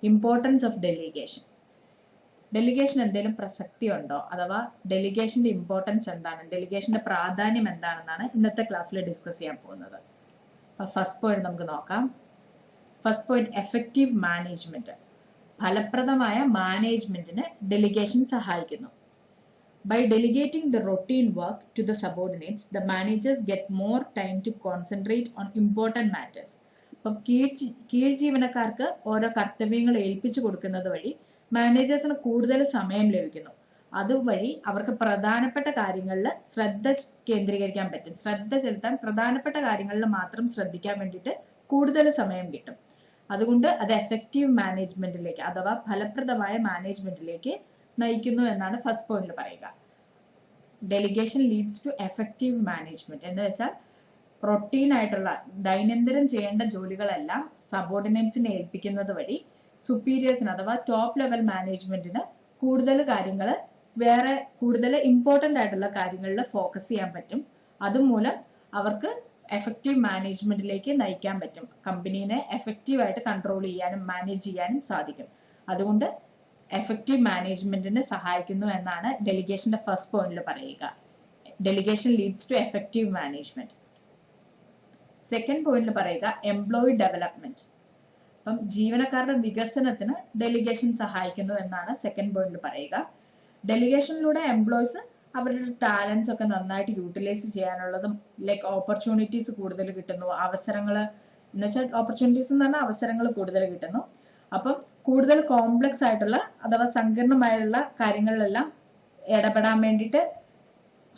Importance of delegation. Delegation എന്തെങ്കിലും പ്രസക്തി ഉണ്ടോ, അഥവാ ഡെലിഗേഷന്റെ ഇമ്പോർട്ടൻസ് എന്താണ്, ഡെലിഗേഷന്റെ പ്രാധാന്യം എന്താണെന്നാണ് ഇന്നത്തെ ക്ലാസ്സിൽ ഡിസ്കസ് ചെയ്യാൻ പോകുന്നത്. ഫസ്റ്റ് പോയിന്റ് നമുക്ക് നോക്കാം. First point, effective management. ഫലപ്രദമായ മാനേജ്മെന്റിന് ഡെലിഗേഷൻ സഹായിക്കുന്നു. By delegating the routine work to the subordinates, the managers get more time to concentrate on important matters. അപ്പം കീഴ് ജീവനക്കാർക്ക് ഓരോ കർത്തവ്യങ്ങൾ ഏൽപ്പിച്ചു കൊടുക്കുന്നത് വഴി മാനേജേഴ്സിന് കൂടുതൽ സമയം ലഭിക്കുന്നു. അതുവഴി അവർക്ക് പ്രധാനപ്പെട്ട കാര്യങ്ങളിൽ ശ്രദ്ധ കേന്ദ്രീകരിക്കാൻ പറ്റും. ശ്രദ്ധ ചെലുത്താൻ പ്രധാനപ്പെട്ട കാര്യങ്ങളിൽ മാത്രം ശ്രദ്ധിക്കാൻ വേണ്ടിയിട്ട് കൂടുതൽ സമയം കിട്ടും. അതുകൊണ്ട് അത് എഫക്റ്റീവ് മാനേജ്മെന്റിലേക്ക് അഥവാ ഫലപ്രദമായ മാനേജ്മെന്റിലേക്ക് നയിക്കുന്നു എന്നാണ് ഫസ്റ്റ് പോയിന്റിൽ പറയുക. Delegation leads to effective management എന്ന് വെച്ചാൽ റൊട്ടീൻ ആയിട്ടുള്ള ദൈനംദിനം ചെയ്യേണ്ട ജോലികളെല്ലാം സബോർഡിനേറ്റ്സിനെ ഏൽപ്പിക്കുന്നത് വഴി സുപ്പീരിയേഴ്സിന് അഥവാ ടോപ്പ് ലെവൽ മാനേജ്മെന്റിന് കൂടുതൽ കാര്യങ്ങൾ വേറെ കൂടുതൽ ഇമ്പോർട്ടന്റ് ആയിട്ടുള്ള കാര്യങ്ങളിൽ ഫോക്കസ് ചെയ്യാൻ പറ്റും. അതുമൂലം അവർക്ക് എഫക്റ്റീവ് മാനേജ്മെന്റിലേക്ക് നയിക്കാൻ പറ്റും. കമ്പനീനെ എഫക്റ്റീവ് ആയിട്ട് കൺട്രോൾ ചെയ്യാനും മാനേജ് ചെയ്യാനും സാധിക്കും. അതുകൊണ്ട് എഫക്റ്റീവ് മാനേജ്മെന്റിന് സഹായിക്കുന്നു എന്നാണ് ഡെലിഗേഷന്റെ ഫസ്റ്റ് പോയിന്റിൽ പറയുക. Delegation leads to effective management. Second പോയിന്റിൽ പറയുക എംപ്ലോയി ഡെവലപ്മെന്റ്. അപ്പം ജീവനക്കാരുടെ വികസനത്തിന് ഡെലിഗേഷൻ സഹായിക്കുന്നു എന്നാണ് സെക്കൻഡ് പോയിന്റിൽ പറയുക. ഡെലിഗേഷനിലൂടെ എംപ്ലോയീസ് അവരുടെ ടാലൻസ് ഒക്കെ നന്നായിട്ട് യൂട്ടിലൈസ് ചെയ്യാനുള്ളതും ലൈക്ക് ഓപ്പർച്യൂണിറ്റീസ് കൂടുതൽ കിട്ടുന്നു. അവസരങ്ങൾ എന്ന് വെച്ചാൽ ഓപ്പർച്യൂണിറ്റീസ് എന്ന് പറഞ്ഞാൽ അവസരങ്ങൾ കൂടുതൽ കിട്ടുന്നു. അപ്പം കൂടുതൽ കോംപ്ലക്സ് ആയിട്ടുള്ള അഥവാ സങ്കീർണമായുള്ള കാര്യങ്ങളിലെല്ലാം ഇടപെടാൻ വേണ്ടിയിട്ട്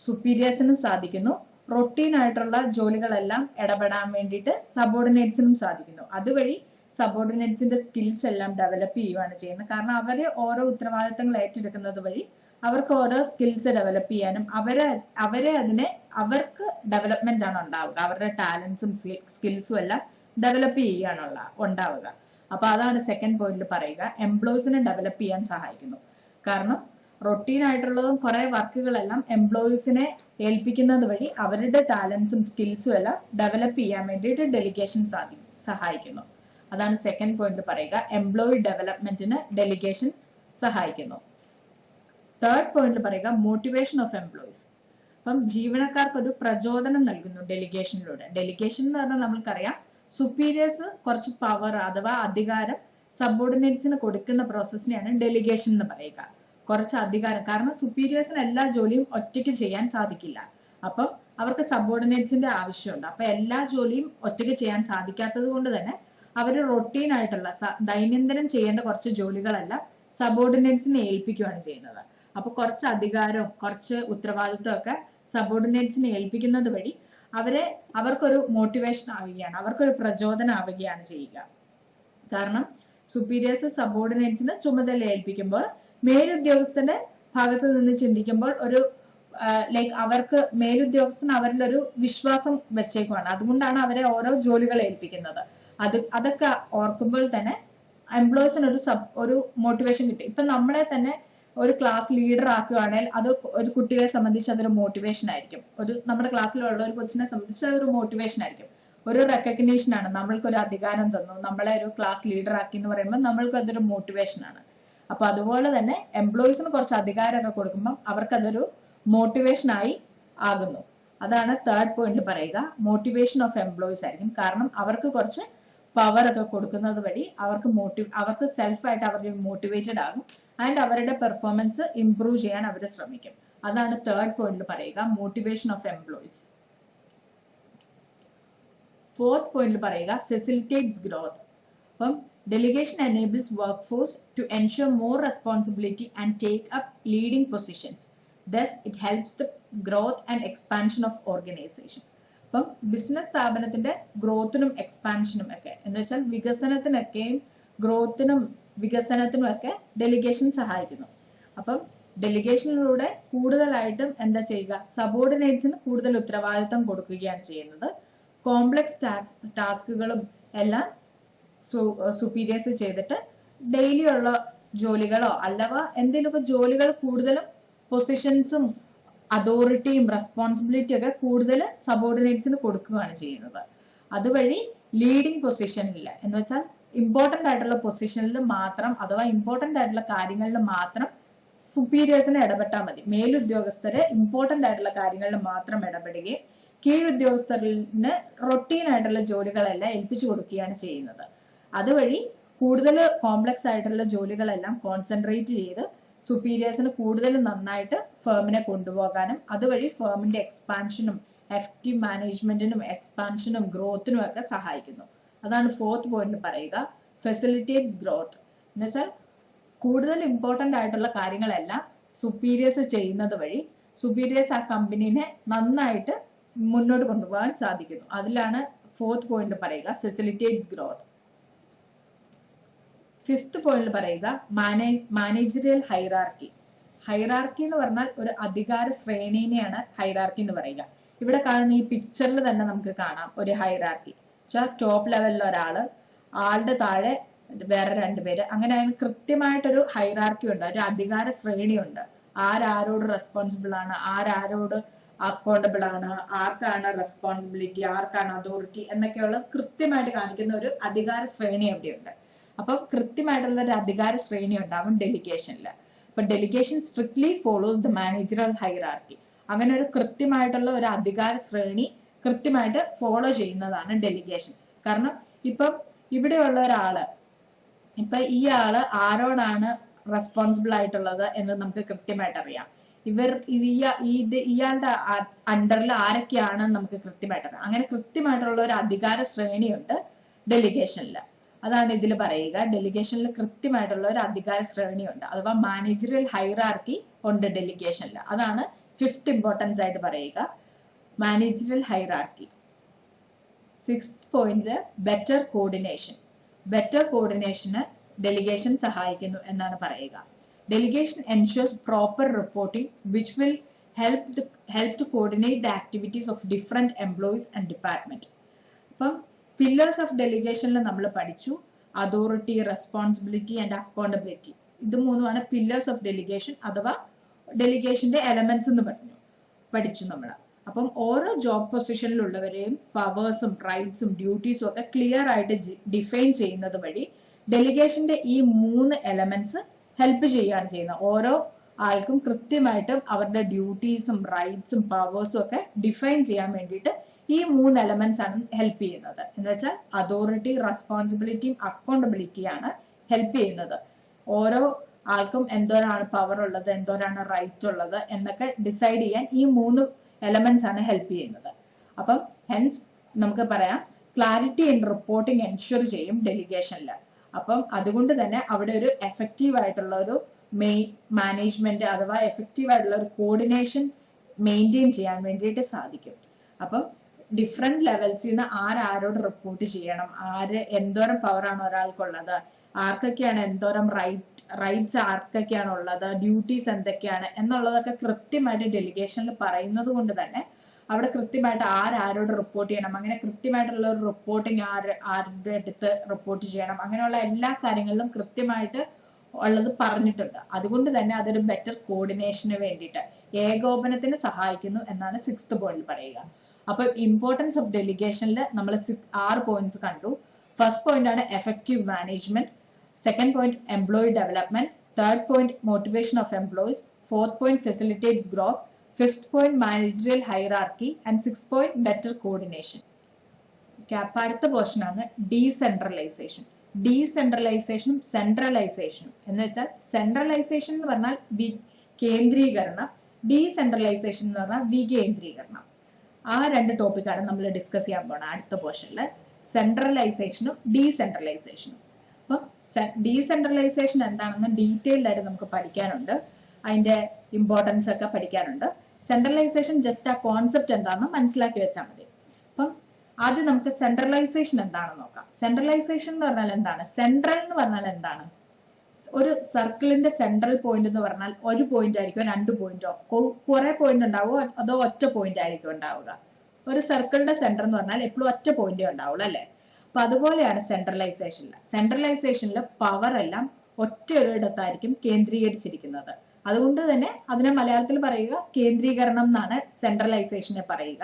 സുപ്പീരിയേഴ്സിനും സാധിക്കുന്നു. റൊട്ടീൻ ആയിട്ടുള്ള ജോലികളെല്ലാം ഇടപെടാൻ വേണ്ടിയിട്ട് സബോർഡിനേറ്റ്സിനും സാധിക്കുന്നു. അതുവഴി സബോർഡിനേറ്റ്സിന്റെ സ്കിൽസ് എല്ലാം ഡെവലപ്പ് ചെയ്യുകയാണ് ചെയ്യുന്നത്. കാരണം അവര് ഓരോ ഉത്തരവാദിത്തങ്ങൾ ഏറ്റെടുക്കുന്നത് വഴി അവർക്ക് ഓരോ സ്കിൽസ് ഡെവലപ്പ് ചെയ്യാനും അവർക്ക് ഡെവലപ്മെന്റ് ആണ് ഉണ്ടാവുക. അവരുടെ ടാലൻസും സ്കിൽസും എല്ലാം ഡെവലപ്പ് ചെയ്യാനുള്ള ഉണ്ടാവുക. അപ്പൊ അതാണ് സെക്കൻഡ് പോയിന്റിൽ പറയുക, എംപ്ലോയീസിനെ ഡെവലപ്പ് ചെയ്യാൻ സഹായിക്കുന്നു. കാരണം റൊട്ടീൻ ആയിട്ടുള്ളതും കുറെ വർക്കുകളെല്ലാം എംപ്ലോയീസിനെ ഏൽപ്പിക്കുന്നത് വഴി അവരുടെ ടാലൻസും സ്കിൽസും എല്ലാം ഡെവലപ്പ് ചെയ്യാൻ വേണ്ടിയിട്ട് ഡെലിഗേഷൻ സഹായിക്കുന്നു. അതാണ് സെക്കൻഡ് പോയിന്റിൽ പറയുക, എംപ്ലോയി ഡെവലപ്മെന്റിന് ഡെലിഗേഷൻ സഹായിക്കുന്നു. തേർഡ് പോയിന്റിൽ പറയുക മോട്ടിവേഷൻ ഓഫ് എംപ്ലോയീസ്. അപ്പം ജീവനക്കാർക്ക് ഒരു പ്രചോദനം നൽകുന്നു ഡെലിഗേഷനിലൂടെ. ഡെലിഗേഷൻ എന്ന് പറഞ്ഞാൽ നമ്മൾക്കറിയാം സുപ്പീരിയേഴ്സ് കുറച്ച് പവർ അഥവാ അധികാരം സബോർഡിനേറ്റ്സിന് കൊടുക്കുന്ന പ്രോസസ്സിനെയാണ് ഡെലിഗേഷൻ എന്ന് പറയുക. കുറച്ച് അധികാരം, കാരണം സുപ്പീരിയേഴ്സിന് എല്ലാ ജോലിയും ഒറ്റയ്ക്ക് ചെയ്യാൻ സാധിക്കില്ല. അപ്പം അവർക്ക് സബോർഡിനേറ്റ്സിന്റെ ആവശ്യമുണ്ട്. അപ്പൊ എല്ലാ ജോലിയും ഒറ്റയ്ക്ക് ചെയ്യാൻ സാധിക്കാത്തത് കൊണ്ട് തന്നെ അവര് റൊട്ടീൻ ആയിട്ടുള്ള ദൈനംദിനം ചെയ്യേണ്ട കുറച്ച് ജോലികളെല്ലാം സബോർഡിനേറ്റ്സിനെ ഏൽപ്പിക്കുകയാണ് ചെയ്യുന്നത്. അപ്പൊ കുറച്ച് അധികാരവും കുറച്ച് ഉത്തരവാദിത്വം ഒക്കെ സബോർഡിനേറ്റ്സിനെ ഏൽപ്പിക്കുന്നത് വഴി അവർക്കൊരു മോട്ടിവേഷൻ ആവുകയാണ്, അവർക്കൊരു പ്രചോദനം ആവുകയാണ് ചെയ്യുക. കാരണം സുപ്പീരിയേഴ്സ് സബോർഡിനേറ്റ്സിന് ചുമതല ഏൽപ്പിക്കുമ്പോൾ മേലുദ്യോഗസ്ഥന്റെ ഭാഗത്ത് നിന്ന് ചിന്തിക്കുമ്പോൾ ഒരു അവർക്ക് മേലുദ്യോഗസ്ഥന് അവരിലൊരു വിശ്വാസം വെച്ചേക്കുവാണ്. അതുകൊണ്ടാണ് അവരെ ഓരോ ജോലികൾ ഏൽപ്പിക്കുന്നത്. അതൊക്കെ ഓർക്കുമ്പോൾ തന്നെ എംപ്ലോയീസിന് ഒരു മോട്ടിവേഷൻ കിട്ടും. ഇപ്പൊ നമ്മളെ തന്നെ ഒരു ക്ലാസ് ലീഡർ ആക്കുകയാണെങ്കിൽ അത് ഒരു കുട്ടിയെ സംബന്ധിച്ച് അതൊരു മോട്ടിവേഷൻ ആയിരിക്കും. നമ്മുടെ ക്ലാസ്സിലുള്ള ഒരു കൊച്ചിനെ സംബന്ധിച്ച് അതൊരു മോട്ടിവേഷൻ ആയിരിക്കും. ഒരു റെക്കഗ്നീഷൻ ആണ്, നമ്മൾക്കൊരു അധികാരം തന്നു, നമ്മളെ ഒരു ക്ലാസ് ലീഡർ ആക്കി എന്ന് പറയുമ്പോൾ നമ്മൾക്ക് അതൊരു മോട്ടിവേഷൻ ആണ്. അപ്പൊ അതുപോലെ തന്നെ എംപ്ലോയീസിന് കുറച്ച് അധികാരമൊക്കെ കൊടുക്കുമ്പോൾ അവർക്ക് അതൊരു മോട്ടിവേഷൻ ആയി ആകുന്നു. അതാണ് തേർഡ് പോയിന്റ് പറയുക, മോട്ടിവേഷൻ ഓഫ് എംപ്ലോയീസ് ആയിരിക്കും. കാരണം അവർക്ക് കുറച്ച് പവർ ഒക്കെ കൊടുക്കുന്നത് വഴി അവർക്ക് സെൽഫായിട്ട് അവർ മോട്ടിവേറ്റഡ് ആകും ആൻഡ് അവരുടെ പെർഫോമൻസ് ഇംപ്രൂവ് ചെയ്യാൻ അവർ ശ്രമിക്കും. അതാണ് തേർഡ് പോയിന്റിൽ പറയുക, മോട്ടിവേഷൻ ഓഫ് എംപ്ലോയീസ്. ഫോർത്ത് പോയിന്റിൽ പറയുക ഫെസിലിറ്റേറ്റ്സ് ഗ്രോത്ത്. അപ്പം delegation enables workforce to ensure more responsibility and take up leading positions. Thus, it helps the growth and expansion of organization. അപ്പം business സ്ഥാപനത്തിന്റെ ഗ്രോത്തിനും എക്സ്പാൻഷനും ഒക്കെ എന്ന് വെച്ചാൽ വികസനത്തിനൊക്കെയും ഗ്രോത്തിനും വികസനത്തിനും ഒക്കെ ഡെലിഗേഷൻ സഹായിക്കുന്നു. അപ്പം ഡെലിഗേഷനിലൂടെ കൂടുതലായിട്ടും എന്താ ചെയ്യുക, സബോർഡിനേറ്റ്സിന് കൂടുതൽ ഉത്തരവാദിത്തം കൊടുക്കുകയാണ് ചെയ്യുന്നത്. കോംപ്ലക്സ് ടാസ്കുകളും എല്ലാം സുപ്പീരിയേഴ്സ് ചെയ്തിട്ട് ഡെയിലി ഉള്ള ജോലികളോ അല്ലവ എന്തെങ്കിലുമൊക്കെ ജോലികൾ കൂടുതലും പൊസിഷൻസും അതോറിറ്റിയും റെസ്പോൺസിബിലിറ്റി ഒക്കെ കൂടുതൽ സബോർഡിനേറ്റ്സിന് കൊടുക്കുകയാണ് ചെയ്യുന്നത്. അതുവഴി ലീഡിംഗ് പൊസിഷനിൽ എന്ന് വെച്ചാൽ ഇമ്പോർട്ടന്റ് ആയിട്ടുള്ള പൊസിഷനിൽ മാത്രം അഥവാ ഇമ്പോർട്ടന്റ് ആയിട്ടുള്ള കാര്യങ്ങളിൽ മാത്രം സുപ്പീരിയേഴ്സിനെ ഇടപെട്ടാൽ മതി. മേലുദ്യോഗസ്ഥര് ഇമ്പോർട്ടന്റ് ആയിട്ടുള്ള കാര്യങ്ങളിൽ മാത്രം ഇടപെടുകയും കീഴുദ്യോഗസ്ഥരിന് റൊട്ടീൻ ആയിട്ടുള്ള ജോലികളെല്ലാം ഏൽപ്പിച്ചു കൊടുക്കുകയാണ് ചെയ്യുന്നത്. അതുവഴി കൂടുതൽ കോംപ്ലക്സ് ആയിട്ടുള്ള ജോലികളെല്ലാം കോൺസെൻട്രേറ്റ് ചെയ്ത് സുപ്പീരിയേഴ്സിന് കൂടുതൽ നന്നായിട്ട് ഫേമിനെ കൊണ്ടുപോകാനും അതുവഴി ഫേമിന്റെ എക്സ്പാൻഷനും എഫക്റ്റീവ് മാനേജ്മെന്റിനും എക്സ്പാൻഷനും ഗ്രോത്തിനും ഒക്കെ സഹായിക്കുന്നു. അതാണ് ഫോർത്ത് പോയിന്റ് പറയുക, ഫെസിലിറ്റേറ്റ്സ് ഗ്രോത്ത്. എന്ന് വെച്ചാൽ കൂടുതൽ ഇമ്പോർട്ടന്റ് ആയിട്ടുള്ള കാര്യങ്ങളെല്ലാം സുപ്പീരിയേഴ്സ് ചെയ്യുന്നത് വഴി സുപ്പീരിയേഴ്സ് ആ കമ്പനീനെ നന്നായിട്ട് മുന്നോട്ട് കൊണ്ടുപോകാൻ സാധിക്കുന്നു. അതിലാണ് ഫോർത്ത് പോയിന്റ് പറയുക, ഫെസിലിറ്റേറ്റ്സ് ഗ്രോത്ത്. ഫിഫ്ത്ത് പോയിന്റ് പറയുക, മാനേജറിയൽ ഹൈറാർക്കി. ഹൈറാർക്കി എന്ന് പറഞ്ഞാൽ ഒരു അധികാര ശ്രേണിനെയാണ് ഹൈറാർക്കി എന്ന് പറയുക. ഇവിടെ കാണുന്ന ഈ പിക്ചറിൽ തന്നെ നമുക്ക് കാണാം ഒരു ഹൈറാർക്കി. ടോപ്പ് ലെവലിൽ ഒരാള്, ആളുടെ താഴെ വേറെ രണ്ടുപേര്, അങ്ങനെ അതിന് കൃത്യമായിട്ടൊരു ഹൈറാർക്കി ഉണ്ട്, ഒരു അധികാര ശ്രേണി ഉണ്ട്. ആരാരോട് റെസ്പോൺസിബിൾ ആണ്, ആരാരോട് അക്കൗണ്ടബിൾ ആണ്, ആർക്കാണ് റെസ്പോൺസിബിലിറ്റി, ആർക്കാണ് അതോറിറ്റി എന്നൊക്കെയുള്ള കൃത്യമായിട്ട് കാണിക്കുന്ന ഒരു അധികാര ശ്രേണി അവിടെയുണ്ട്. അപ്പൊ കൃത്യമായിട്ടുള്ള ഒരു അധികാര ശ്രേണി ഉണ്ടാവും ഡെലിഗേഷനിൽ. അപ്പൊ delegation strictly follows the managerial hierarchy. അങ്ങനെ ഒരു കൃത്യമായിട്ടുള്ള ഒരു അധികാര ശ്രേണി കൃത്യമായിട്ട് ഫോളോ ചെയ്യുന്നതാണ് ഡെലിഗേഷൻ. കാരണം ഇപ്പം ഇവിടെയുള്ള ഒരാള്, ഇപ്പൊ ഈ ആള് ആരോടാണ് റെസ്പോൺസിബിൾ ആയിട്ടുള്ളത് എന്ന് നമുക്ക് കൃത്യമായിട്ട് അറിയാം. ഇയാളുടെ അണ്ടറിൽ ആരൊക്കെയാണ് നമുക്ക് കൃത്യമായിട്ട് അറിയാം. അങ്ങനെ കൃത്യമായിട്ടുള്ള ഒരു അധികാര ശ്രേണിയുണ്ട് ഡെലിഗേഷനിൽ. അതാണ് ഇതിൽ പറയുക, ഡെലിഗേഷനിൽ കൃത്യമായിട്ടുള്ള ഒരു അധികാര ശ്രേണിയുണ്ട്, അഥവാ മാനേജറിയൽ ഹൈറാർക്കി ഉണ്ട് ഡെലിഗേഷനിൽ. അതാണ് ഫിഫ്ത്ത് ഇമ്പോർട്ടൻസ് ആയിട്ട് പറയുക, managerial hierarchy. Sixth point, better coordination. Better കോർഡിനേഷന് ഡെലിഗേഷൻ സഹായിക്കുന്നു എന്നാണ് പറയുക. Delegation ensures proper reporting which will help to coordinate the activities of different employees and department. അപ്പം പില്ലേഴ്സ് ഓഫ് ഡെലിഗേഷനിൽ നമ്മൾ പഠിച്ചു, അതോറിറ്റി, റെസ്പോൺസിബിലിറ്റി ആൻഡ് അക്കൗണ്ടബിലിറ്റി. ഇത് മൂന്നുമാണ് പില്ലേഴ്സ് ഓഫ് ഡെലിഗേഷൻ അഥവാ ഡെലിഗേഷന്റെ എലമെന്റ്സ് എന്ന് പഠിച്ചു നമ്മൾ. അപ്പം ഓരോ ജോബ് പൊസിഷനിലുള്ളവരെയും പവേഴ്സും റൈറ്റ്സും ഡ്യൂട്ടീസും ഒക്കെ ക്ലിയർ ആയിട്ട് ഡിഫൈൻ ചെയ്യുന്നത് വഴി ഡെലിഗേഷന്റെ ഈ മൂന്ന് എലമെന്റ്സ് ഹെൽപ്പ് ചെയ്യുകയാണ് ചെയ്യുന്നത്. ഓരോ ആൾക്കും കൃത്യമായിട്ടും അവരുടെ ഡ്യൂട്ടീസും റൈറ്റ്സും പവേഴ്സും ഒക്കെ ഡിഫൈൻ ചെയ്യാൻ വേണ്ടിയിട്ട് ഈ മൂന്ന് എലമെന്റ്സ് ആണ് ഹെൽപ്പ് ചെയ്യുന്നത്. എന്ന് വെച്ചാൽ അതോറിറ്റി, റെസ്പോൺസിബിലിറ്റിയും അക്കൗണ്ടബിലിറ്റിയാണ് ഹെൽപ്പ് ചെയ്യുന്നത്. ഓരോ ആൾക്കും എന്തോരാണ് പവർ ഉള്ളത്, എന്തോരാണ് റൈറ്റ് ഉള്ളത് എന്നൊക്കെ ഡിസൈഡ് ചെയ്യാൻ ഈ മൂന്ന് എലമെന്റ്സ് ആണ് ഹെൽപ്പ് ചെയ്യുന്നത്. അപ്പം ഹെൻസ് നമുക്ക് പറയാം ക്ലാരിറ്റി ഇൻ റിപ്പോർട്ടിംഗ് എൻഷുർ ചെയ്യും ഡെലിഗേഷനിൽ. അപ്പം അതുകൊണ്ട് തന്നെ അവിടെ ഒരു എഫക്റ്റീവ് ആയിട്ടുള്ള ഒരു മാനേജ്മെന്റ് അഥവാ എഫക്റ്റീവ് ആയിട്ടുള്ള ഒരു കോർഡിനേഷൻ മെയിൻറ്റെയിൻ ചെയ്യാൻ വേണ്ടിയിട്ട് സാധിക്കും. അപ്പം ഡിഫറെന്റ് ലെവൽസിൽ നിന്ന് ആരോട് റിപ്പോർട്ട് ചെയ്യണം, എന്തോരം പവറാണ് ഒരാൾക്കുള്ളത്, ആർക്കൊക്കെയാണ് എന്തോരം റൈറ്റ്സ് ആർക്കൊക്കെയാണ് ഉള്ളത്, ഡ്യൂട്ടീസ് എന്തൊക്കെയാണ് എന്നുള്ളതൊക്കെ കൃത്യമായിട്ട് ഡെലിഗേഷനിൽ പറയുന്നത് കൊണ്ട് തന്നെ അവിടെ കൃത്യമായിട്ട് ആരോട് റിപ്പോർട്ട് ചെയ്യണം, അങ്ങനെ കൃത്യമായിട്ടുള്ള ഒരു റിപ്പോർട്ടിങ് ആരുടെ അടുത്ത് റിപ്പോർട്ട് ചെയ്യണം, അങ്ങനെയുള്ള എല്ലാ കാര്യങ്ങളിലും കൃത്യമായിട്ട് ഉള്ളത് പറഞ്ഞിട്ടുണ്ട്. അതുകൊണ്ട് തന്നെ അതൊരു ബെറ്റർ കോർഡിനേഷന് വേണ്ടിയിട്ട് ഏകോപനത്തിന് സഹായിക്കുന്നു എന്നാണ് സിക്സ്ത് പോയിന്റ് പറയുക. അപ്പൊ ഇമ്പോർട്ടൻസ് ഓഫ് ഡെലിഗേഷനിൽ നമ്മൾ 6 പോയിന്റ്സ് കണ്ടു. ഫസ്റ്റ് പോയിന്റ് ആണ് effective management, second point employee development, third point motivation of employees, fourth point facilitates growth, fifth point managerial hierarchy and sixth point better coordination. അപ്പൊ അടുത്ത portion ആണ് decentralisation. ഡീസെൻട്രലൈസേഷനും സെൻട്രലൈസേഷനും എന്ന് വെച്ചാൽ centralisation എന്ന് പറഞ്ഞാൽ കേന്ദ്രീകരണം, ഡീസെൻട്രലൈസേഷൻ എന്ന് പറഞ്ഞാൽ വികേന്ദ്രീകരണം. ആ രണ്ട് ടോപ്പിക്കാണ് നമ്മൾ ഡിസ്കസ് ചെയ്യാൻ പോണത് അടുത്ത പോർഷനിൽ, സെൻട്രലൈസേഷനും ഡീസെൻട്രലൈസേഷനും. അപ്പം ഡീസെൻട്രലൈസേഷൻ എന്താണെന്ന് ഡീറ്റെയിൽഡ് ആയിട്ട് നമുക്ക് പഠിക്കാനുണ്ട്, അതിന്റെ ഇമ്പോർട്ടൻസ് ഒക്കെ പഠിക്കാനുണ്ട്. സെൻട്രലൈസേഷൻ ജസ്റ്റ് ആ കോൺസെപ്റ്റ് എന്താണെന്ന് മനസ്സിലാക്കി വെച്ചാൽ മതി. അപ്പം ആദ്യം നമുക്ക് സെൻട്രലൈസേഷൻ എന്താണെന്ന് നോക്കാം. സെൻട്രലൈസേഷൻ എന്ന് പറഞ്ഞാൽ എന്താണ്? സെൻട്രൽ എന്ന് പറഞ്ഞാൽ എന്താണ്? ഒരു സർക്കിളിന്റെ സെൻട്രൽ പോയിന്റ് എന്ന് പറഞ്ഞാൽ ഒരു പോയിന്റ് ആയിരിക്കും, 2 പോയിന്റോ കുറെ പോയിന്റ് ഉണ്ടാവുമോ അതോ ഒറ്റ പോയിന്റ് ആയിരിക്കും ഉണ്ടാവുക? ഒരു സർക്കിളിന്റെ സെന്റർ എന്ന് പറഞ്ഞാൽ എപ്പോഴും ഒറ്റ പോയിന്റേ ഉണ്ടാവുള്ളൂ അല്ലെ? അപ്പൊ അതുപോലെയാണ് സെൻട്രലൈസേഷനിൽ. സെൻട്രലൈസേഷനിൽ പവർ എല്ലാം ഒറ്റ ഒരിടത്തായിരിക്കും കേന്ദ്രീകരിച്ചിരിക്കുന്നത്. അതുകൊണ്ട് തന്നെ അതിനെ മലയാളത്തിൽ പറയുക കേന്ദ്രീകരണം എന്നാണ് സെൻട്രലൈസേഷനെ പറയുക.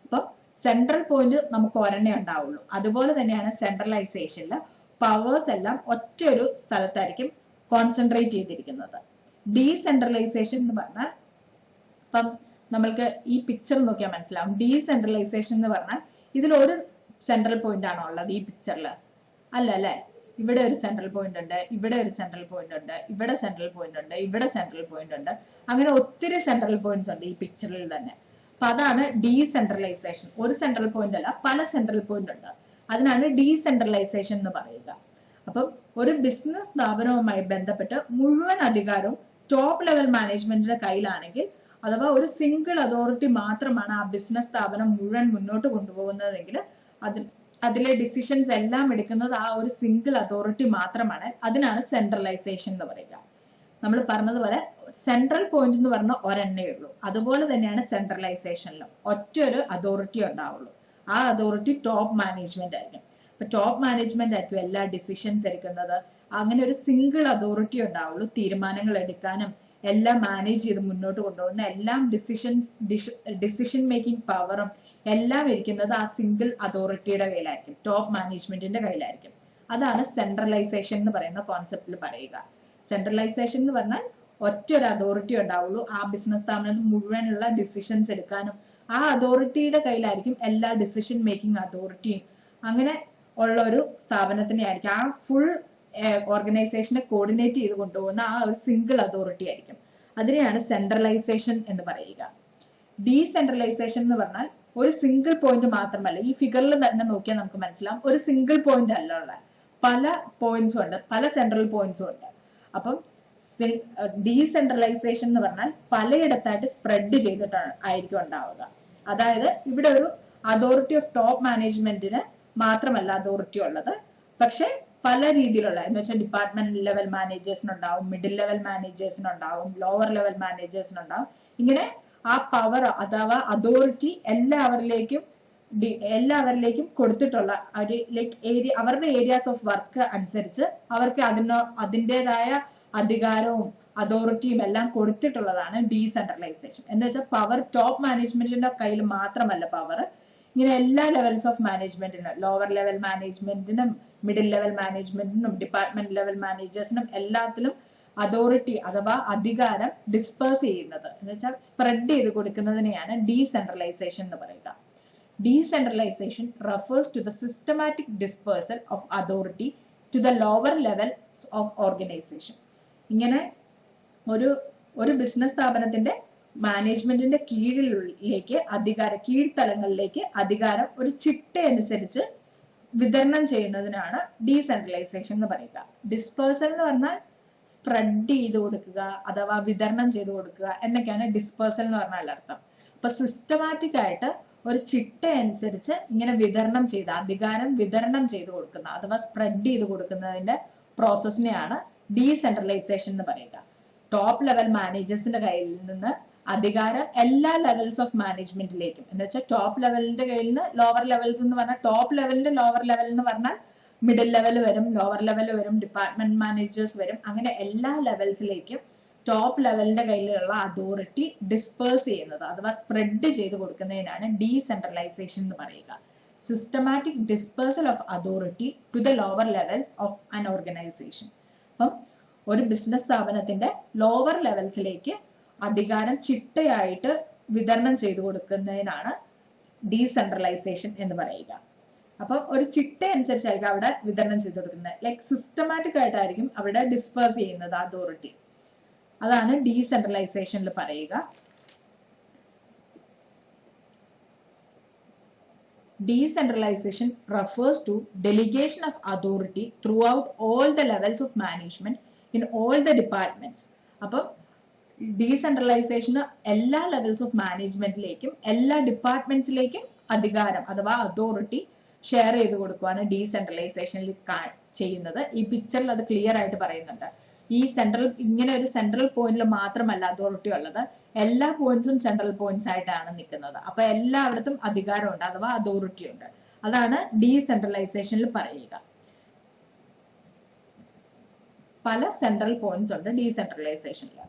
അപ്പൊ സെൻട്രൽ പോയിന്റ് നമുക്ക് ഒരെണ്ണേ ഉണ്ടാവുള്ളൂ. അതുപോലെ തന്നെയാണ് സെൻട്രലൈസേഷനിൽ പവേഴ്സ് എല്ലാം ഒറ്റ ഒരു സ്ഥലത്തായിരിക്കും കോൺസെൻട്രേറ്റ് ചെയ്തിരിക്കുന്നത്. ഡീസെൻട്രലൈസേഷൻ എന്ന് പറഞ്ഞാൽ ഇപ്പം നമ്മൾക്ക് ഈ പിക്ചർ നോക്കിയാൽ മനസ്സിലാവും. ഡീസെൻട്രലൈസേഷൻ എന്ന് പറഞ്ഞാൽ ഇതിൽ ഒരു സെൻട്രൽ പോയിന്റ് ആണോ ഉള്ളത് ഈ പിക്ചറിൽ? അല്ല അല്ലെ. ഇവിടെ ഒരു സെൻട്രൽ പോയിന്റ് ഉണ്ട്, ഇവിടെ ഒരു സെൻട്രൽ പോയിന്റ് ഉണ്ട്, ഇവിടെ സെൻട്രൽ പോയിന്റ് ഉണ്ട്, ഇവിടെ സെൻട്രൽ പോയിന്റ് ഉണ്ട്. അങ്ങനെ ഒത്തിരി സെൻട്രൽ പോയിന്റ്സ് ഉണ്ട് ഈ പിക്ചറിൽ തന്നെ. അപ്പൊ അതാണ് ഡീസെൻട്രലൈസേഷൻ. ഒരു സെൻട്രൽ പോയിന്റ് അല്ല, പല സെൻട്രൽ പോയിന്റ് ഉണ്ട്. അതിനാണ് ഡീസെൻട്രലൈസേഷൻ എന്ന് പറയുക. അപ്പം ഒരു ബിസിനസ് സ്ഥാപനവുമായി ബന്ധപ്പെട്ട് മുഴുവൻ അധികാരവും ടോപ്പ് ലെവൽ മാനേജ്മെന്റിന്റെ കയ്യിലാണെങ്കിൽ, അഥവാ ഒരു സിംഗിൾ അതോറിറ്റി മാത്രമാണ് ആ ബിസിനസ് സ്ഥാപനം മുഴുവൻ മുന്നോട്ട് കൊണ്ടുപോകുന്നതെങ്കിൽ അതിലെ ഡിസിഷൻസ് എല്ലാം എടുക്കുന്നത് ആ ഒരു സിംഗിൾ അതോറിറ്റി മാത്രമാണ്. അതിനാണ് സെൻട്രലൈസേഷൻ എന്ന് പറയുക. നമ്മൾ പറഞ്ഞതുപോലെ സെൻട്രൽ പോയിന്റ് എന്ന് പറഞ്ഞാൽ ഒരെണ്ണേ ഉള്ളൂ. അതുപോലെ തന്നെയാണ് സെൻട്രലൈസേഷനിലും ഒറ്റ ഒരു അതോറിറ്റി ഉണ്ടാവുള്ളൂ. ആ അതോറിറ്റി ടോപ്പ് മാനേജ്മെന്റ് ആയിരിക്കും. അപ്പൊ ടോപ്പ് മാനേജ്മെന്റ് ആയിരിക്കും എല്ലാ ഡിസിഷൻസ് എടുക്കുന്നത്. അങ്ങനെ ഒരു സിംഗിൾ അതോറിറ്റി ഉണ്ടാവുള്ളൂ. തീരുമാനങ്ങൾ എടുക്കാനും എല്ലാം മാനേജ് ചെയ്ത് മുന്നോട്ട് കൊണ്ടുപോകുന്ന എല്ലാം ഡിസിഷൻ മേക്കിംഗ് പവറും എല്ലാം ഇരിക്കുന്നത് ആ സിംഗിൾ അതോറിറ്റിയുടെ കയ്യിലായിരിക്കും, ടോപ്പ് മാനേജ്മെന്റിന്റെ കയ്യിലായിരിക്കും. അതാണ് സെൻട്രലൈസേഷൻ എന്ന് പറയുന്ന കോൺസെപ്റ്റിൽ പറയുക. സെൻട്രലൈസേഷൻ എന്ന് പറഞ്ഞാൽ ഒറ്റ ഒരു അതോറിറ്റി ഉണ്ടാവുള്ളൂ. ആ ബിസിനസ് സ്ഥാപനത്തിൽ മുഴുവനുള്ള ഡിസിഷൻസ് എടുക്കാനും ആ അതോറിറ്റിയുടെ കയ്യിലായിരിക്കും എല്ലാ ഡിസിഷൻ മേക്കിംഗ് അതോറിറ്റിയും. അങ്ങനെ ഉള്ള ഒരു സ്ഥാപനത്തിനെ ആയിരിക്കും, ആ ഫുൾ ഓർഗനൈസേഷനെ കോർഡിനേറ്റ് ചെയ്ത് കൊണ്ടുപോകുന്ന ആ ഒരു സിംഗിൾ അതോറിറ്റി ആയിരിക്കും. അതിനെയാണ് സെൻട്രലൈസേഷൻ എന്ന് പറയുക. ഡീസെൻട്രലൈസേഷൻ എന്ന് പറഞ്ഞാൽ ഒരു സിംഗിൾ പോയിന്റ് മാത്രമല്ല. ഈ ഫിഗറിൽ തന്നെ നോക്കിയാൽ നമുക്ക് മനസ്സിലാവും, ഒരു സിംഗിൾ പോയിന്റ് അല്ല ഉള്ള, പല പോയിന്റ്സും ഉണ്ട്, പല സെൻട്രൽ പോയിന്റ്സും ഉണ്ട്. അപ്പം ഡീസെൻട്രലൈസേഷൻ എന്ന് പറഞ്ഞാൽ പലയിടത്തായിട്ട് സ്പ്രെഡ് ചെയ്തിട്ടാണ് ആയിരിക്കും ഉണ്ടാവുക. അതായത് ഇവിടെ ഒരു അതോറിറ്റി ഓഫ് ടോപ്പ് മാനേജ്മെന്റിന് മാത്രമല്ല അതോറിറ്റി ഉള്ളത്, പക്ഷെ പല രീതിയിലുള്ള എന്ന് വെച്ചാൽ ഡിപ്പാർട്ട്മെന്റ് ലെവൽ മാനേജേഴ്സിനുണ്ടാവും, മിഡിൽ ലെവൽ മാനേജേഴ്സിനുണ്ടാവും, ലോവർ ലെവൽ മാനേജേഴ്സിനുണ്ടാവും. ഇങ്ങനെ ആ പവർ അഥവാ അതോറിറ്റി എല്ലാവരിലേക്കും കൊടുത്തിട്ടുള്ള ഒരു അവരുടെ ഏരിയാസ് ഓഫ് വർക്ക് അനുസരിച്ച് അവർക്ക് അതിൻ്റെതായ അധികാരവും അതോറിറ്റിയും എല്ലാം കൊടുത്തിട്ടുള്ളതാണ് ഡീസെൻട്രലൈസേഷൻ. എന്ന് വെച്ചാൽ പവർ ടോപ്പ് മാനേജ്മെന്റിന്റെ കയ്യിൽ മാത്രമല്ല പവർ, ഇങ്ങനെ എല്ലാ ലെവൽസ് ഓഫ് മാനേജ്മെന്റിനും, ലോവർ ലെവൽ മാനേജ്മെന്റിനും മിഡിൽ ലെവൽ മാനേജ്മെന്റിനും ഡിപ്പാർട്ട്മെന്റ് ലെവൽ മാനേജേഴ്സിനും എല്ലാത്തിലും അതോറിറ്റി അഥവാ അധികാരം ഡിസ്പേഴ്സ് ചെയ്യുന്നത് എന്ന് വെച്ചാൽ സ്പ്രെഡ് ചെയ്ത് കൊടുക്കുന്നതിനെയാണ് ഡീസെൻട്രലൈസേഷൻ എന്ന് പറയുക. Decentralization refers to the systematic dispersal of authority to the lower levels of organization. ഇങ്ങനെ ഒരു ബിസിനസ് സ്ഥാപനത്തിന്റെ മാനേജ്മെന്റിന്റെ കീഴ്ത്തലങ്ങളിലേക്ക് അധികാരം ഒരു ചിട്ട അനുസരിച്ച് വിതരണം ചെയ്യുന്നതിനാണ് ഡീസെൻട്രലൈസേഷൻ എന്ന് പറയുക. ഡിസ്പേഴ്സൽ എന്ന് പറഞ്ഞാൽ സ്പ്രെഡ് ചെയ്ത് കൊടുക്കുക അഥവാ വിതരണം ചെയ്ത് കൊടുക്കുക എന്നൊക്കെയാണ് ഡിസ്പേഴ്സൽ എന്ന് പറഞ്ഞാൽ അർത്ഥം. അപ്പൊ സിസ്റ്റമാറ്റിക് ആയിട്ട് ഒരു ചിട്ട അനുസരിച്ച് ഇങ്ങനെ അധികാരം വിതരണം ചെയ്ത് കൊടുക്കുന്ന അഥവാ സ്പ്രെഡ് ചെയ്ത് കൊടുക്കുന്നതിന്റെ പ്രോസസ്സിനെയാണ് ഡീസെൻട്രലൈസേഷൻ എന്ന് പറയുക. ടോപ്പ് ലെവൽ മാനേജേഴ്സിന്റെ കയ്യിൽ നിന്ന് അധികാരം എല്ലാ ലെവൽസ് ഓഫ് മാനേജ്മെന്റിലേക്കും, എന്ന് വെച്ചാൽ ടോപ്പ് ലെവലിന്റെ കയ്യിൽ നിന്ന് ലോവർ ലെവൽസ് എന്ന് പറഞ്ഞാൽ ടോപ്പ് ലെവലിന്റെ ലോവർ ലെവൽ എന്ന് പറഞ്ഞാൽ മിഡിൽ ലെവൽ വരും, ലോവർ ലെവൽ വരും, ഡിപ്പാർട്ട്മെന്റ് മാനേജേഴ്സ് വരും. അങ്ങനെ എല്ലാ ലെവൽസിലേക്കും ടോപ്പ് ലെവലിന്റെ കയ്യിലുള്ള അതോറിറ്റി ഡിസ്പേഴ്സ് ചെയ്യുന്നത് അഥവാ സ്പ്രെഡ് ചെയ്ത് കൊടുക്കുന്നതിനാണ് ഡീസെൻട്രലൈസേഷൻ എന്ന് പറയുക. Systematic dispersal of authority to the lower levels of an organisation. അപ്പം ഒരു ബിസിനസ് സ്ഥാപനത്തിന്റെ ലോവർ ലെവൽസിലേക്ക് അധികാരം ചിട്ടയായിട്ട് വിതരണം ചെയ്തു കൊടുക്കുന്നതിനാണ് ഡീസെൻട്രലൈസേഷൻ എന്ന് പറയുക. അപ്പം ഒരു ചിട്ട അനുസരിച്ചായിരിക്കും അവിടെ വിതരണം ചെയ്തു കൊടുക്കുന്നത്. ലൈക്ക് സിസ്റ്റമാറ്റിക് ആയിട്ടായിരിക്കും അവിടെ ഡിസ്പേഴ്സ് ചെയ്യുന്നത് അതോറിറ്റി. അതാണ് ഡീസെൻട്രലൈസേഷനിൽ പറയുക. Decentralization refers to delegation of authority throughout all the levels of management in all the departments. അപ്പം ഡീസെൻട്രലൈസേഷന് എല്ലാ ലെവൽസ് ഓഫ് മാനേജ്മെന്റിലേക്കും എല്ലാ ഡിപ്പാർട്ട്മെന്റ്സിലേക്കും അധികാരം അഥവാ അതോറിറ്റി ഷെയർ ചെയ്ത് കൊടുക്കുകയാണ് ഡീസെൻട്രലൈസേഷനിൽ ചെയ്യുന്നത്. ഈ പിക്ചറിൽ അത് ക്ലിയർ ആയിട്ട് പറയുന്നുണ്ട്. ഇങ്ങനെ ഒരു സെൻട്രൽ പോയിന്റിൽ മാത്രമല്ല അതോറിറ്റി ഉള്ളത്, എല്ലാ പോയിന്റ്സും സെൻട്രൽ പോയിന്റ്സ് ആയിട്ടാണ് നിൽക്കുന്നത്. അപ്പൊ എല്ലായിടത്തും അധികാരമുണ്ട് അഥവാ അതോറിറ്റി ഉണ്ട്. അതാണ് ഡീസെൻട്രലൈസേഷനിൽ പറയുക. പല സെൻട്രൽ പോയിന്റ്സ് ഉണ്ട് ഡീസെൻട്രലൈസേഷനിൽ.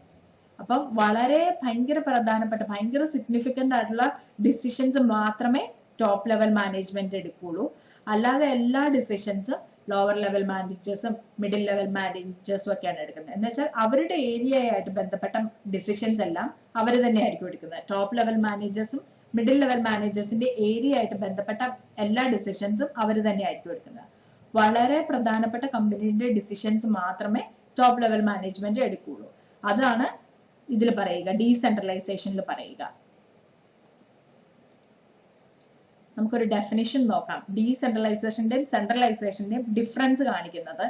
അപ്പം വളരെ ഭയങ്കര സിഗ്നിഫിക്കന്റ് ആയിട്ടുള്ള ഡിസിഷൻസ് മാത്രമേ ടോപ്പ് ലെവൽ മാനേജ്മെന്റ് എടുക്കുള്ളൂ. അല്ലാതെ എല്ലാ ഡിസിഷൻസും ലോവർ ലെവൽ മാനേജേഴ്സും മിഡിൽ ലെവൽ മാനേജേഴ്സും ഒക്കെയാണ് എടുക്കുന്നത്. എന്ന് വെച്ചാൽ അവരുടെ ഏരിയയായിട്ട് ബന്ധപ്പെട്ട ഡിസിഷൻസ് എല്ലാം അവർ തന്നെയായിരിക്കും എടുക്കുന്നത്. ടോപ്പ് ലെവൽ മാനേജേഴ്സും മിഡിൽ ലെവൽ മാനേജേഴ്സിന്റെ ഏരിയ ആയിട്ട് ബന്ധപ്പെട്ട എല്ലാ ഡിസിഷൻസും അവർ തന്നെയായിരിക്കും എടുക്കുന്നത്. വളരെ പ്രധാനപ്പെട്ട കമ്പനിയുടെ ഡിസിഷൻസ് മാത്രമേ ടോപ്പ് ലെവൽ മാനേജ്മെന്റ് എടുക്കുകയുള്ളൂ. അതാണ് ഇതിൽ പറയുക, ഡീസെൻട്രലൈസേഷനിൽ പറയുക. നമുക്കൊരു ഡെഫിനിഷൻ നോക്കാം. ഡീസെൻട്രലൈസേഷന്റെയും സെൻട്രലൈസേഷന്റെയും ഡിഫറൻസ് കാണിക്കുന്നത്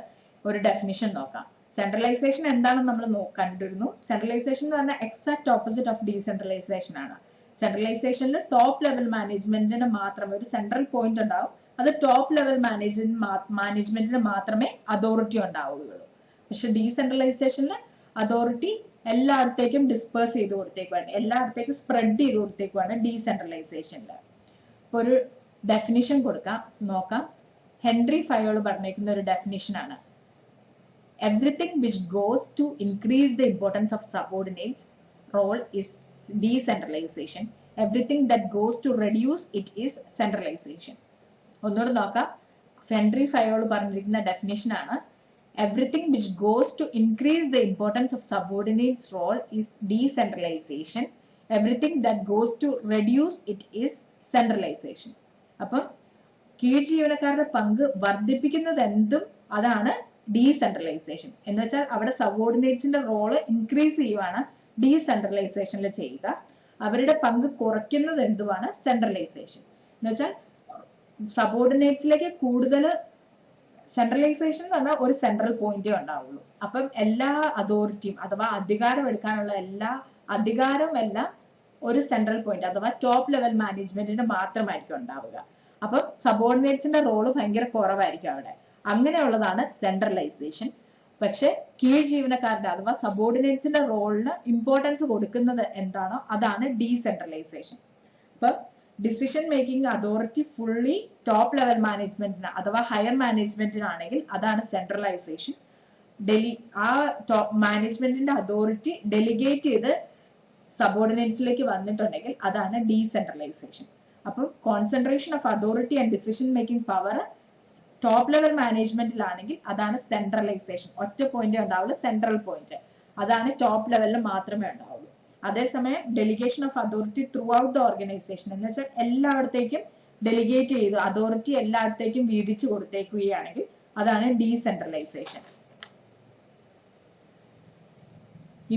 ഒരു ഡെഫിനിഷൻ നോക്കാം. സെൻട്രലൈസേഷൻ എന്താണെന്ന് നമ്മൾ കണ്ടിരുന്നു. സെൻട്രലൈസേഷൻ എന്ന് പറഞ്ഞാൽ എക്സാക്ട് ഓപ്പോസിറ്റ് ഓഫ് ഡീസെൻട്രലൈസേഷൻ ആണ്. സെൻട്രലൈസേഷനിൽ ടോപ്പ് ലെവൽ മാനേജ്മെന്റിന് മാത്രമേ ഒരു സെൻട്രൽ പോയിന്റ് ഉണ്ടാവും. അത് ടോപ്പ് ലെവൽ മാനേജ്മെന്റിന് മാത്രമേ അതോറിറ്റി ഉണ്ടാവുകയുള്ളൂ. പക്ഷെ ഡീസെൻട്രലൈസേഷനിൽ അതോറിറ്റി എല്ലായിടത്തേക്കും ഡിസ്പേഴ്സ് ചെയ്ത് കൊടുത്തേക്കുവാണ്, എല്ലായിടത്തേക്കും സ്പ്രെഡ് ചെയ്ത് കൊടുത്തേക്കുവാണ് ഡീസെൻട്രലൈസേഷനിൽ. ഒരു ഡെഫിനിഷൻ നോക്കാം. ഹെൻറി ഫയോൾ പറഞ്ഞേക്കുന്ന ഒരു ഡെഫിനിഷൻ ആണ്. Everything which goes to increase the importance of subordinates role is decentralization. Everything that goes to reduce it is centralization. ഒന്നുകൂടെ നോക്കാം. ഹെൻറി ഫയോൾ പറഞ്ഞിരിക്കുന്ന ഡെഫിനിഷൻ ആണ്. Everything which goes to increase the importance of subordinates role is decentralization. Everything that goes to reduce it is centralization. അപ്പം കീഴ് ജീവനക്കാരുടെ പങ്ക് വർദ്ധിപ്പിക്കുന്നത് എന്തും അതാണ് ഡീസെൻട്രലൈസേഷൻ. എന്ന് വെച്ചാൽ അവിടെ സബോർഡിനേറ്റ്സിന്റെ റോള് ഇൻക്രീസ് ചെയ്യുവാണ് ഡീസെൻട്രലൈസേഷനിൽ ചെയ്യുക. അവരുടെ പങ്ക് കുറയ്ക്കുന്നത് എന്തുവാണ് സെൻട്രലൈസേഷൻ. എന്ന് വെച്ചാൽ സബോർഡിനേറ്റ്സിലേക്ക് കൂടുതൽ സെൻട്രലൈസേഷൻ എന്ന് പറഞ്ഞാൽ ഒരു സെൻട്രൽ പോയിന്റേ ഉണ്ടാവുള്ളൂ. അപ്പം എല്ലാ അതോറിറ്റിയും അഥവാ അധികാരം എടുക്കാനുള്ള എല്ലാ അധികാരവും എല്ലാം ഒരു സെൻട്രൽ പോയിന്റ് അഥവാ ടോപ്പ് ലെവൽ മാനേജ്മെന്റിന് മാത്രമായിരിക്കും ഉണ്ടാവുക. അപ്പം സബോർഡിനേറ്റ്സിന്റെ റോള് ഭയങ്കര കുറവായിരിക്കും അവിടെ. അങ്ങനെയുള്ളതാണ് സെൻട്രലൈസേഷൻ. പക്ഷെ കീഴ് ജീവനക്കാരുടെ അഥവാ സബോർഡിനേറ്റ്സിന്റെ റോളിന് ഇമ്പോർട്ടൻസ് കൊടുക്കുന്നത് എന്താണോ അതാണ് ഡീസെൻട്രലൈസേഷൻ. അപ്പൊ decision making authority fully top level മാനേജ്മെന്റിന് അഥവാ ഹയർ മാനേജ്മെന്റിനാണെങ്കിൽ അതാണ് സെൻട്രലൈസേഷൻ. ആ ടോപ്പ് മാനേജ്മെന്റിന്റെ അതോറിറ്റി ഡെലിഗേറ്റ് ചെയ്ത് സബോർഡിനേറ്റ്സിലേക്ക് വന്നിട്ടുണ്ടെങ്കിൽ അതാണ് ഡീസെൻട്രലൈസേഷൻ. അപ്പം concentration of authority and decision making power top level മാനേജ്മെന്റിലാണെങ്കിൽ അതാണ് സെൻട്രലൈസേഷൻ. ഒറ്റ പോയിന്റ് ഉണ്ടാവുള്ളൂ, സെൻട്രൽ പോയിന്റ്. അതാണ് ടോപ്പ് ലെവലിൽ മാത്രമേ ഉണ്ടാവുള്ളൂ. അതേസമയം delegation of authority through out the organisation എന്ന് വെച്ചാൽ എല്ലായിടത്തേക്കും ഡെലിഗേറ്റ് ചെയ്ത് അതോറിറ്റി എല്ലായിടത്തേക്കും വീതിച്ചു കൊടുത്തേക്കുകയാണെങ്കിൽ അതാണ് ഡീസെൻട്രലൈസേഷൻ.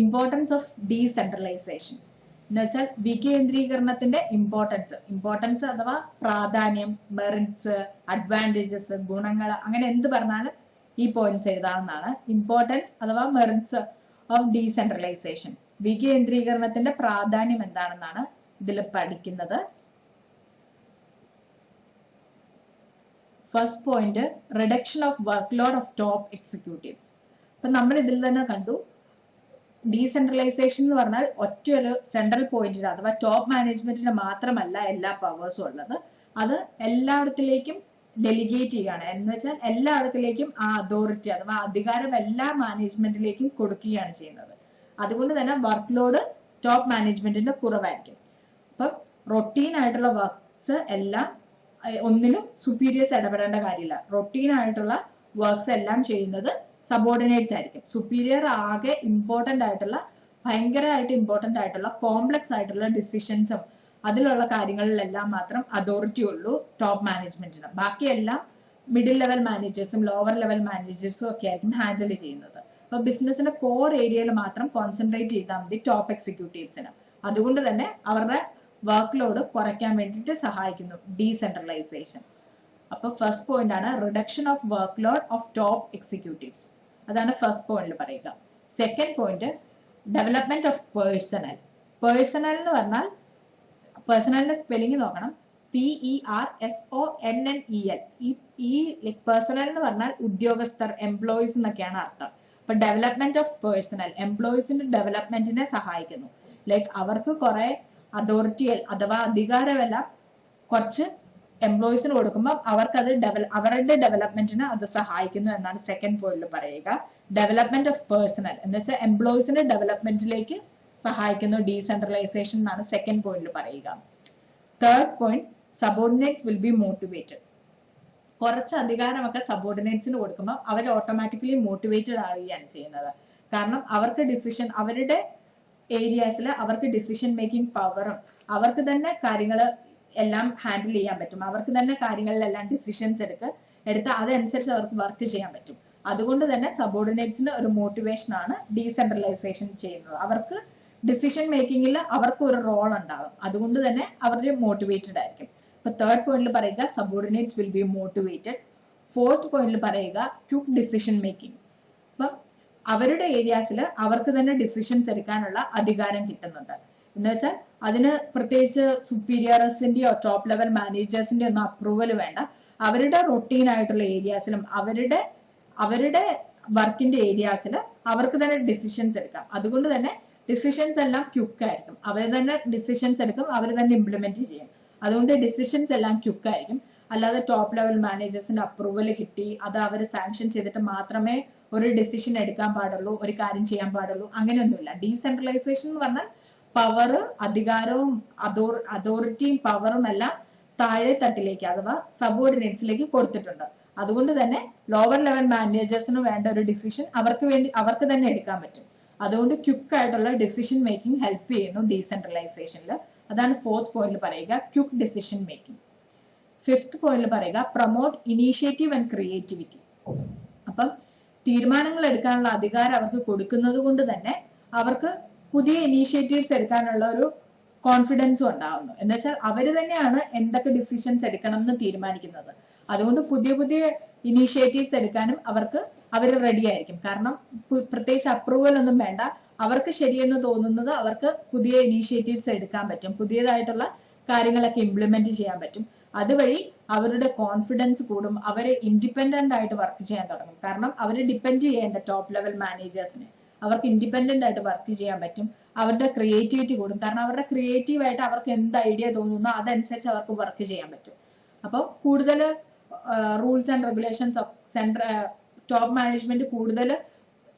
ഇമ്പോർട്ടൻസ് ഓഫ് ഡീസെൻട്രലൈസേഷൻ എന്ന് വെച്ചാൽ വികേന്ദ്രീകരണത്തിന്റെ ഇമ്പോർട്ടൻസ് അഥവാ പ്രാധാന്യം, മെറിറ്റ്സ്, അഡ്വാൻറ്റേജസ്, ഗുണങ്ങൾ, അങ്ങനെ എന്ത് പറഞ്ഞാലും ഈ പോയിന്റ്സ് എഴുതാവുന്നതാണ്. ഇമ്പോർട്ടൻസ് അഥവാ മെറിറ്റ്സ് ഓഫ് ഡീസെൻട്രലൈസേഷൻ. വികേന്ദ്രീകരണത്തിന്റെ പ്രാധാന്യം എന്താണെന്നാണ് ഇതിൽ പഠിക്കുന്നത്. First point reduction of work load of top executives. അപ്പൊ നമ്മൾ ഇതിൽ തന്നെ കണ്ടു ഡീസെൻട്രലൈസേഷൻ എന്ന് പറഞ്ഞാൽ ഒറ്റ ഒരു സെൻട്രൽ പോയിന്റിന് അഥവാ ടോപ്പ് മാനേജ്മെന്റിന് മാത്രമല്ല എല്ലാ പവേഴ്സും ഉള്ളത്. അത് എല്ലായിടത്തിലേക്കും ഡെലിഗേറ്റ് ചെയ്യുകയാണ്. എന്ന് വെച്ചാൽ എല്ലായിടത്തിലേക്കും ആ അതോറിറ്റി അഥവാ അധികാരം എല്ലാ മാനേജ്മെന്റിലേക്കും കൊടുക്കുകയാണ് ചെയ്യുന്നത്. അതുകൊണ്ട് തന്നെ വർക്ക് ലോഡ് ടോപ്പ് മാനേജ്മെന്റിന്റെ കുറവായിരിക്കും. അപ്പൊ റൊട്ടീൻ ആയിട്ടുള്ള വർക്ക്സ് എല്ലാം ഒന്നിലും സുപ്പീരിയേഴ്സ് ഇടപെടേണ്ട കാര്യമില്ല. റൊട്ടീൻ ആയിട്ടുള്ള വർക്ക്സ് എല്ലാം ചെയ്യുന്നത് സബോർഡിനേറ്റ്സ് ആയിരിക്കും. സുപ്പീരിയർ ആകെ ഭയങ്കരമായിട്ട് ഇമ്പോർട്ടന്റ് ആയിട്ടുള്ള കോംപ്ലക്സ് ആയിട്ടുള്ള ഡിസിഷൻസും അതിലുള്ള കാര്യങ്ങളിലെല്ലാം മാത്രം അതോറിറ്റി ഉള്ളൂ ടോപ്പ് മാനേജ്മെന്റിന്. ബാക്കിയെല്ലാം മിഡിൽ ലെവൽ മാനേജേഴ്സും ലോവർ ലെവൽ മാനേജേഴ്സും ഒക്കെ ആയിരിക്കും ഹാൻഡിൽ ചെയ്യുന്നത്. അപ്പൊ ബിസിനസിന്റെ കോർ ഏരിയയിൽ മാത്രം കോൺസെൻട്രേറ്റ് ചെയ്താൽ മതി ടോപ്പ് എക്സിക്യൂട്ടീവ്സിന്. അതുകൊണ്ട് തന്നെ അവരുടെ വർക്ക് ലോഡ് കുറയ്ക്കാൻ വേണ്ടിയിട്ട് സഹായിക്കുന്നു ഡീസെൻട്രലൈസേഷൻ. അപ്പൊ ഫസ്റ്റ് പോയിന്റ് ആണ് reduction of work load of top executives. അതാണ് ഫസ്റ്റ് പോയിന്റിൽ പറയുക. Second point development of personal. Personal എന്ന് പറഞ്ഞാൽ പേഴ്സണലിന്റെ സ്പെല്ലിംഗ് നോക്കണം. PERSONNEL. ഈ പേഴ്സണൽ എന്ന് പറഞ്ഞാൽ ഉദ്യോഗസ്ഥർ, എംപ്ലോയീസ് എന്നൊക്കെയാണ് അർത്ഥം. അപ്പൊ ഡെവലപ്മെന്റ് ഓഫ് പേഴ്സണൽ എംപ്ലോയീസിന്റെ ഡെവലപ്മെന്റിനെ സഹായിക്കുന്നു. അവർക്ക് കുറെ അതോറിറ്റി അഥവാ അധികാരമെല്ലാം കുറച്ച് എംപ്ലോയീസിന് കൊടുക്കുമ്പോൾ അവർക്കത് അവരുടെ ഡെവലപ്മെന്റിന് അത് സഹായിക്കുന്നു എന്നാണ് സെക്കൻഡ് പോയിന്റിൽ പറയുക. ഡെവലപ്മെന്റ് ഓഫ് പേഴ്സണൽ എന്ന് വെച്ചാൽ എംപ്ലോയീസിന്റെ ഡെവലപ്മെന്റിലേക്ക് സഹായിക്കുന്നു ഡീസെൻട്രലൈസേഷൻ എന്നാണ് സെക്കൻഡ് പോയിന്റിൽ പറയുക. Third point subordinates will be motivated. കുറച്ച് അധികാരമൊക്കെ സബോർഡിനേറ്റ്സിന് കൊടുക്കുമ്പോൾ അവർ ഓട്ടോമാറ്റിക്കലി മോട്ടിവേറ്റഡ് ആവുകയാണ് ചെയ്യുന്നത്. കാരണം അവർക്ക് ഡിസിഷൻ, അവരുടെ ഏരിയാസിൽ അവർക്ക് ഡിസിഷൻ മേക്കിംഗ് പവറും അവർക്ക് തന്നെ കാര്യങ്ങൾ എല്ലാം ഹാൻഡിൽ ചെയ്യാൻ പറ്റും. അവർക്ക് തന്നെ കാര്യങ്ങളിലെല്ലാം ഡിസിഷൻസ് എടുത്ത് അതനുസരിച്ച് അവർക്ക് വർക്ക് ചെയ്യാൻ പറ്റും. അതുകൊണ്ട് തന്നെ സബോർഡിനേറ്റ്സിന് ഒരു മോട്ടിവേഷൻ ആണ് ഡീസെൻട്രലൈസേഷൻ ചെയ്യുന്നത്. അവർക്ക് ഡിസിഷൻ മേക്കിംഗിൽ അവർക്ക് ഒരു റോൾ ഉണ്ടാകും. അതുകൊണ്ട് തന്നെ അവർ മോട്ടിവേറ്റഡ് ആയിരിക്കും. ഇപ്പൊ തേർഡ് പോയിന്റിൽ പറയുക subordinates will be motivated. Fourth പോയിന്റിൽ പറയുക ക്വിക്ക് ഡിസിഷൻ മേക്കിംഗ്. അപ്പൊ അവരുടെ ഏരിയാസിൽ അവർക്ക് തന്നെ ഡിസിഷൻസ് എടുക്കാനുള്ള അധികാരം കിട്ടുന്നുണ്ട്. എന്ന് വെച്ചാൽ അതിന് പ്രത്യേകിച്ച് സുപ്പീരിയർസിന്റെയോ ടോപ്പ് ലെവൽ മാനേജേഴ്സിന്റെയോ ഒന്നും അപ്രൂവൽ വേണ്ട. അവരുടെ റൊട്ടീൻ ആയിട്ടുള്ള ഏരിയാസിലും അവരുടെ വർക്കിന്റെ ഏരിയാസിൽ അവർക്ക് തന്നെ ഡിസിഷൻസ് എടുക്കാം. അതുകൊണ്ട് തന്നെ ഡിസിഷൻസ് എല്ലാം ക്വിക്ക് ആയിരിക്കും. അവർ തന്നെ ഡിസിഷൻസ് എടുക്കും, അവർ തന്നെ ഇംപ്ലിമെന്റ് ചെയ്യും. അതുകൊണ്ട് ഡിസിഷൻസ് എല്ലാം ക്വിക്ക് ആയിരിക്കും. അല്ലാതെ ടോപ്പ് ലെവൽ മാനേജേഴ്സിന്റെ അപ്രൂവൽ കിട്ടി അത് അവർ സാങ്ഷൻ ചെയ്തിട്ട് മാത്രമേ ഒരു ഡിസിഷൻ എടുക്കാൻ പാടുള്ളൂ, ഒരു കാര്യം ചെയ്യാൻ പാടുള്ളൂ, അങ്ങനെയൊന്നുമില്ല. ഡീസെൻട്രലൈസേഷൻ എന്ന് പറഞ്ഞാൽ പവർ, അധികാരവും അതോറിറ്റിയും പവറും എല്ലാം താഴെ തട്ടിലേക്ക് അഥവാ സബോർഡിനേറ്റ്സിലേക്ക് കൊടുത്തിട്ടുണ്ട്. അതുകൊണ്ട് തന്നെ ലോവർ ലെവൽ മാനേജേഴ്സിന് വേണ്ട ഒരു ഡിസിഷൻ അവർക്ക് തന്നെ എടുക്കാൻ പറ്റും. അതുകൊണ്ട് ക്വിക്ക് ആയിട്ടുള്ള ഡിസിഷൻ മേക്കിംഗ് ഹെൽപ്പ് ചെയ്യുന്നു ഡീസെൻട്രലൈസേഷനിൽ. അതാണ് ഫോർത്ത് പോയിന്റിൽ പറയുക ക്വിക്ക് ഡിസിഷൻ മേക്കിംഗ്. ഫിഫ്ത് പോയിന്റിൽ പറയുക പ്രൊമോട്ട് ഇനീഷ്യേറ്റീവ് ആൻഡ് ക്രിയേറ്റിവിറ്റി. അപ്പം തീരുമാനങ്ങൾ എടുക്കാനുള്ള അധികാരം അവർക്ക് കൊടുക്കുന്നത് കൊണ്ട് തന്നെ അവർക്ക് പുതിയ ഇനീഷ്യേറ്റീവ്സ് എടുക്കാനുള്ള ഒരു കോൺഫിഡൻസും ഉണ്ടാവുന്നു. എന്ന് വെച്ചാൽ അവർ തന്നെയാണ് എന്തൊക്കെ ഡിസിഷൻസ് എടുക്കണം എന്ന് തീരുമാനിക്കുന്നത്. അതുകൊണ്ട് പുതിയ ഇനീഷ്യേറ്റീവ്സ് എടുക്കാനും അവർ റെഡി ആയിരിക്കും. കാരണം പ്രത്യേകിച്ച് അപ്രൂവൽ ഒന്നും വേണ്ട. അവർക്ക് ശരിയെന്ന് തോന്നുന്നത് അവർക്ക് പുതിയ ഇനീഷ്യേറ്റീവ്സ് എടുക്കാൻ പറ്റും. പുതിയതായിട്ടുള്ള കാര്യങ്ങളൊക്കെ ഇംപ്ലിമെന്റ് ചെയ്യാൻ പറ്റും. അതുവഴി അവരുടെ കോൺഫിഡൻസ് കൂടും. അവരെ ഇൻഡിപെൻഡന്റ് ആയിട്ട് വർക്ക് ചെയ്യാൻ തുടങ്ങും. കാരണം അവരെ ഡിപ്പെൻഡ് ചെയ്യേണ്ട ടോപ്പ് ലെവൽ മാനേജേഴ്സിനെ അവർക്ക് ഇൻഡിപെൻഡന്റ് ആയിട്ട് വർക്ക് ചെയ്യാൻ പറ്റും. അവരുടെ ക്രിയേറ്റിവിറ്റി കൂടും. കാരണം അവരുടെ ക്രിയേറ്റീവ് ആയിട്ട് അവർക്ക് എന്ത് ഐഡിയ തോന്നുന്നോ അതനുസരിച്ച് അവർക്ക് വർക്ക് ചെയ്യാൻ പറ്റും. അപ്പോൾ കൂടുതൽ rules and regulations top management കൂടുതൽ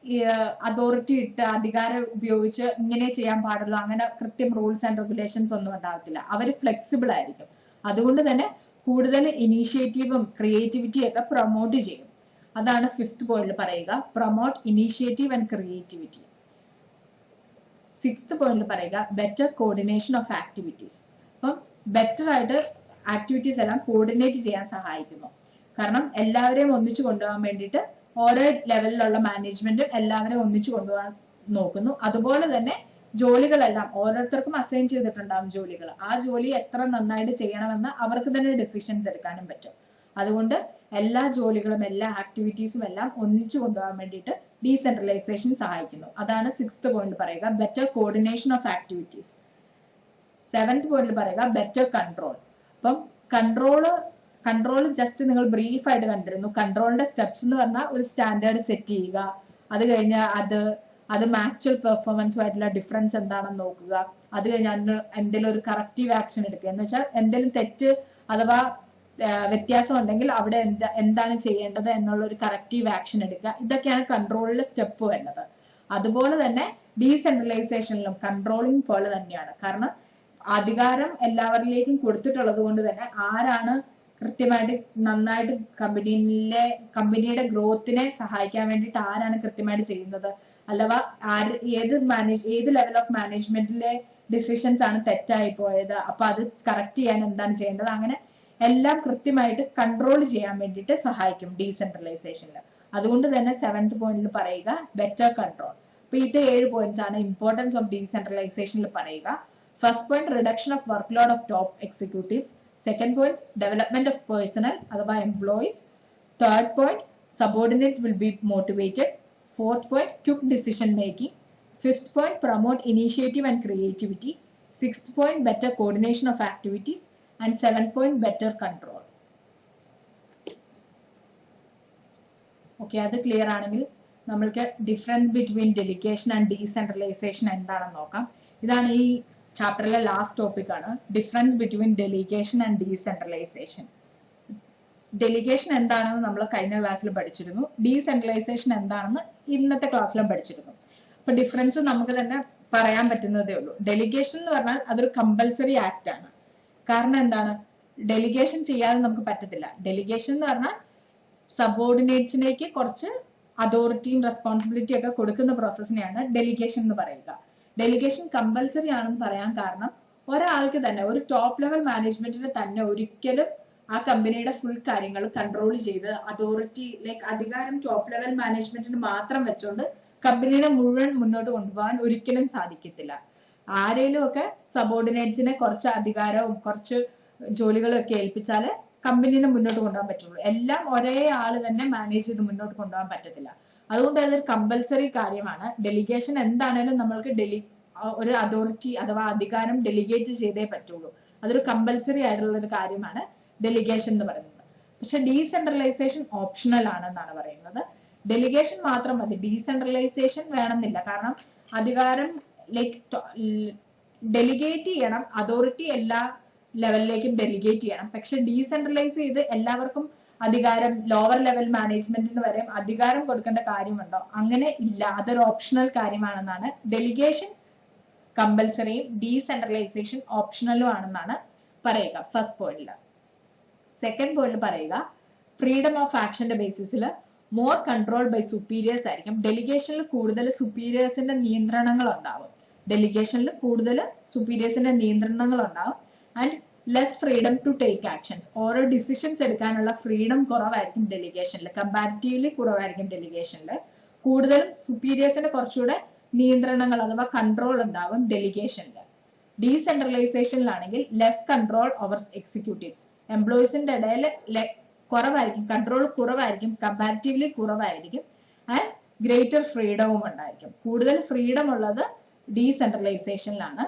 അതോറിറ്റി ഇട്ട് അധികാരം ഉപയോഗിച്ച് ഇങ്ങനെ ചെയ്യാൻ പാടുള്ളൂ, അങ്ങനെ കൃത്യം റൂൾസ് ആൻഡ് റെഗുലേഷൻസ് ഒന്നും ഉണ്ടാകത്തില്ല. അവർ ഫ്ലെക്സിബിൾ ആയിരിക്കും. അതുകൊണ്ട് തന്നെ കൂടുതൽ ഇനീഷ്യേറ്റീവും ക്രിയേറ്റിവിറ്റിയും ഒക്കെ പ്രൊമോട്ട് ചെയ്യും. അതാണ് ഫിഫ്ത് പോയിന്റിൽ പറയുക promote initiative and creativity. Sixth പോയിന്റിൽ പറയുക ബെറ്റർ കോർഡിനേഷൻ ഓഫ് ആക്ടിവിറ്റീസ്. അപ്പം ബെറ്റർ ആയിട്ട് ആക്ടിവിറ്റീസ് എല്ലാം കോർഡിനേറ്റ് ചെയ്യാൻ സഹായിക്കുന്നു. കാരണം എല്ലാവരെയും ഒന്നിച്ചു കൊണ്ടുപോകാൻ വേണ്ടിയിട്ട് ഓരോ ലെവലിലുള്ള മാനേജ്മെന്റും എല്ലാവരെയും ഒന്നിച്ചു കൊണ്ടുപോകാൻ നോക്കുന്നു. അതുപോലെ തന്നെ ജോലികളെല്ലാം ഓരോരുത്തർക്കും അസൈൻ ചെയ്തിട്ടുണ്ടാകും ജോലികൾ. ആ ജോലി എത്ര നന്നായിട്ട് ചെയ്യണമെന്ന് അവർക്ക് തന്നെ ഡിസിഷൻസ് എടുക്കാനും പറ്റും. അതുകൊണ്ട് എല്ലാ ജോലികളും എല്ലാ ആക്ടിവിറ്റീസും എല്ലാം ഒന്നിച്ചു കൊണ്ടുപോകാൻ വേണ്ടിയിട്ട് ഡീസെൻട്രലൈസേഷൻ സഹായിക്കുന്നു. അതാണ് സിക്സ്ത് പോയിന്റ് പറയുക better coordination of activities. Seventh പോയിന്റിൽ പറയുക ബെറ്റർ കൺട്രോൾ. അപ്പം കൺട്രോൾ ജസ്റ്റ് നിങ്ങൾ ബ്രീഫ് ആയിട്ട് കണ്ടിരുന്നു. കൺട്രോളിന്റെ സ്റ്റെപ്സ് എന്ന് പറഞ്ഞാൽ ഒരു സ്റ്റാൻഡേർഡ് സെറ്റ് ചെയ്യുക, അത് കഴിഞ്ഞാൽ അത് ആക്ച്വൽ പെർഫോമൻസുമായിട്ടുള്ള ഡിഫറൻസ് എന്താണെന്ന് നോക്കുക, അത് കഴിഞ്ഞാൽ അതിന് എന്തെങ്കിലും ഒരു കറക്റ്റീവ് ആക്ഷൻ എടുക്കുക. എന്ന് വെച്ചാൽ എന്തെങ്കിലും തെറ്റ് അഥവാ വ്യത്യാസം ഉണ്ടെങ്കിൽ അവിടെ എന്താണ് ചെയ്യേണ്ടത് എന്നുള്ള ഒരു കറക്റ്റീവ് ആക്ഷൻ എടുക്കുക. ഇതൊക്കെയാണ് കൺട്രോളിലെ സ്റ്റെപ്പ് വേണ്ടത്. അതുപോലെ തന്നെ ഡീസെൻട്രലൈസേഷനിലും കൺട്രോളിങ് പോലെ തന്നെയാണ്. കാരണം അധികാരം എല്ലാവരിലേക്കും കൊടുത്തിട്ടുള്ളത് കൊണ്ട് തന്നെ ആരാണ് കൃത്യമായിട്ട് നന്നായിട്ട് കമ്പനിയുടെ ഗ്രോത്തിനെ സഹായിക്കാൻ വേണ്ടിയിട്ട് ആരാണ് കൃത്യമായിട്ട് ചെയ്യുന്നത്, അഥവാ ഏത് ലെവൽ ഓഫ് മാനേജ്മെന്റിലെ ഡിസിഷൻസ് ആണ് തെറ്റായി പോയത്, അപ്പൊ അത് കറക്റ്റ് ചെയ്യാൻ എന്താണ് ചെയ്യേണ്ടത്, അങ്ങനെ എല്ലാം കൃത്യമായിട്ട് കൺട്രോൾ ചെയ്യാൻ വേണ്ടിയിട്ട് സഹായിക്കും ഡീസെൻട്രലൈസേഷനിൽ. അതുകൊണ്ട് തന്നെ സെവൻത് പോയിന്റിൽ പറയുക ബെറ്റർ കൺട്രോൾ. അപ്പൊ ഇത് 7 പോയിന്റ്സ് ആണ് ഇമ്പോർട്ടൻസ് ഓഫ് ഡീസെൻട്രലൈസേഷനിൽ പറയുക. First point reduction of work load of top executives. Second point development of personnel അഥവാ employees. Third point subordinates will be motivated. Fourth point quick decision making. Fifth point promote initiative and creativity. Sixth point better coordination of activities. And seventh point better control. Okay, അത് clear ആണെങ്കിൽ നമ്മൾക്ക് difference between delegation and decentralisation എന്താണെന്ന് നോക്കാം. ഇതാണ് ഈ ചാപ്റ്ററിലെ last topic ആണ്, difference between delegation and decentralisation. Delegation എന്താണെന്ന് നമ്മൾ കഴിഞ്ഞ ക്ലാസ്സിൽ പഠിച്ചിരുന്നു. ഡീസെൻട്രലൈസേഷൻ എന്താണെന്ന് ഇന്നത്തെ ക്ലാസ്സിലും പഠിച്ചിരുന്നു. അപ്പൊ ഡിഫറൻസ് നമുക്ക് തന്നെ പറയാൻ പറ്റുന്നതേ ഉള്ളൂ. ഡെലിഗേഷൻ എന്ന് പറഞ്ഞാൽ അതൊരു കമ്പൽസറി ആക്ട് ആണ്. കാരണം എന്താണ്, ഡെലിഗേഷൻ ചെയ്യാതെ നമുക്ക് പറ്റത്തില്ല. ഡെലിഗേഷൻ എന്ന് പറഞ്ഞാൽ സബോർഡിനേറ്റ്സിലേക്ക് കുറച്ച് അതോറിറ്റിയും റെസ്പോൺസിബിലിറ്റി ഒക്കെ കൊടുക്കുന്ന പ്രോസസ്സിനെയാണ് ഡെലിഗേഷൻ എന്ന് പറയുക. ഡെലിഗേഷൻ കമ്പൽസറി ആണെന്ന് പറയാൻ കാരണം ഒരാൾക്ക് തന്നെ, ഒരു ടോപ്പ് ലെവൽ മാനേജ്മെന്റിന് തന്നെ ഒരിക്കലും ആ കമ്പനിയുടെ ഫുൾ കാര്യങ്ങൾ കൺട്രോൾ ചെയ്ത് അതോറിറ്റി അധികാരം ടോപ്പ് ലെവൽ മാനേജ്മെന്റിന് മാത്രം വെച്ചുകൊണ്ട് കമ്പനിയെ മുഴുവൻ മുന്നോട്ട് കൊണ്ടുപോകാൻ ഒരിക്കലും സാധിക്കത്തില്ല. ആരെങ്കിലും ഒക്കെ സബോർഡിനേറ്റ്സിനെ കുറച്ച് അധികാരവും കുറച്ച് ജോലികളും ഒക്കെ ഏൽപ്പിച്ചാല് കമ്പനിനെ മുന്നോട്ട് കൊണ്ടുപോകാൻ പറ്റുള്ളൂ. എല്ലാം ഒരേ ആള് തന്നെ മാനേജ് ചെയ്ത് മുന്നോട്ട് കൊണ്ടുപോകാൻ പറ്റത്തില്ല. അതുകൊണ്ട് അതൊരു കമ്പൽസറി കാര്യമാണ്. ഡെലിഗേഷൻ എന്താണേലും നമ്മൾക്ക് ഒരു അതോറിറ്റി അഥവാ അധികാരം ഡെലിഗേറ്റ് ചെയ്തേ പറ്റുള്ളൂ. അതൊരു കമ്പൽസറി ആയിട്ടുള്ള ഒരു കാര്യമാണ് ഡെലിഗേഷൻ എന്ന് പറയുന്നത്. പക്ഷെ ഡീസെൻട്രലൈസേഷൻ ഓപ്ഷണൽ ആണെന്നാണ് പറയുന്നത്. ഡെലിഗേഷൻ മാത്രം മതി, ഡീസെൻട്രലൈസേഷൻ വേണമെന്നില്ല. കാരണം അധികാരം ഡെലിഗേറ്റ് ചെയ്യണം, അതോറിറ്റി എല്ലാ ലെവലിലേക്കും ഡെലിഗേറ്റ് ചെയ്യണം. പക്ഷെ ഡീസെൻട്രലൈസ് ചെയ്ത് എല്ലാവർക്കും അധികാരം, ലോവർ ലെവൽ മാനേജ്മെന്റിന് വരെ അധികാരം കൊടുക്കേണ്ട കാര്യമുണ്ടോ? അങ്ങനെ ഇല്ല, അതൊരു ഓപ്ഷണൽ കാര്യമാണെന്നാണ്. ഡെലിഗേഷൻ കമ്പൽസറിയും ഡീസെൻട്രലൈസേഷൻ ഓപ്ഷണലും ആണെന്നാണ് പറയുക ഫസ്റ്റ് പോയിന്റില്. സെക്കൻഡ് പോയിന്റിൽ പറയുക ഫ്രീഡം ഓഫ് ആക്ഷന്റെ ബേസിസിൽ മോർ കൺട്രോൾ ബൈ സുപ്പീരിയേഴ്സ് ആയിരിക്കും. ഡെലിഗേഷനിൽ കൂടുതൽ സുപ്പീരിയേഴ്സിന്റെ നിയന്ത്രണങ്ങൾ ഉണ്ടാവും. ഡെലിഗേഷനിൽ കൂടുതൽ സുപ്പീരിയേഴ്സിന്റെ നിയന്ത്രണങ്ങൾ ഉണ്ടാവും. And less freedom to take actions. ഓരോ ഡിസിഷൻസ് എടുക്കാനുള്ള ഫ്രീഡം കുറവായിരിക്കും ഡെലിഗേഷനിൽ, കമ്പാരിറ്റീവ്ലി കുറവായിരിക്കും ഡെലിഗേഷനിൽ. കൂടുതലും സുപ്പീരിയേഴ്സിന്റെ കുറച്ചുകൂടെ നിയന്ത്രണങ്ങൾ അഥവാ കൺട്രോൾ ഉണ്ടാവും ഡെലിഗേഷനിൽ. ഡീസെൻട്രലൈസേഷനിലാണെങ്കിൽ ലെസ് കൺട്രോൾ ഓവർ എക്സിക്യൂട്ടീവ്സ്. എംപ്ലോയീസിന്റെ ഇടയിൽ കുറവായിരിക്കും, കൺട്രോൾ കുറവായിരിക്കും, കമ്പാരിറ്റീവ്ലി കുറവായിരിക്കും. ആൻഡ് ഗ്രേറ്റർ ഫ്രീഡവും ഉണ്ടായിരിക്കും. കൂടുതൽ ഫ്രീഡം ഉള്ളത് ഡീസെൻട്രലൈസേഷനിലാണ്,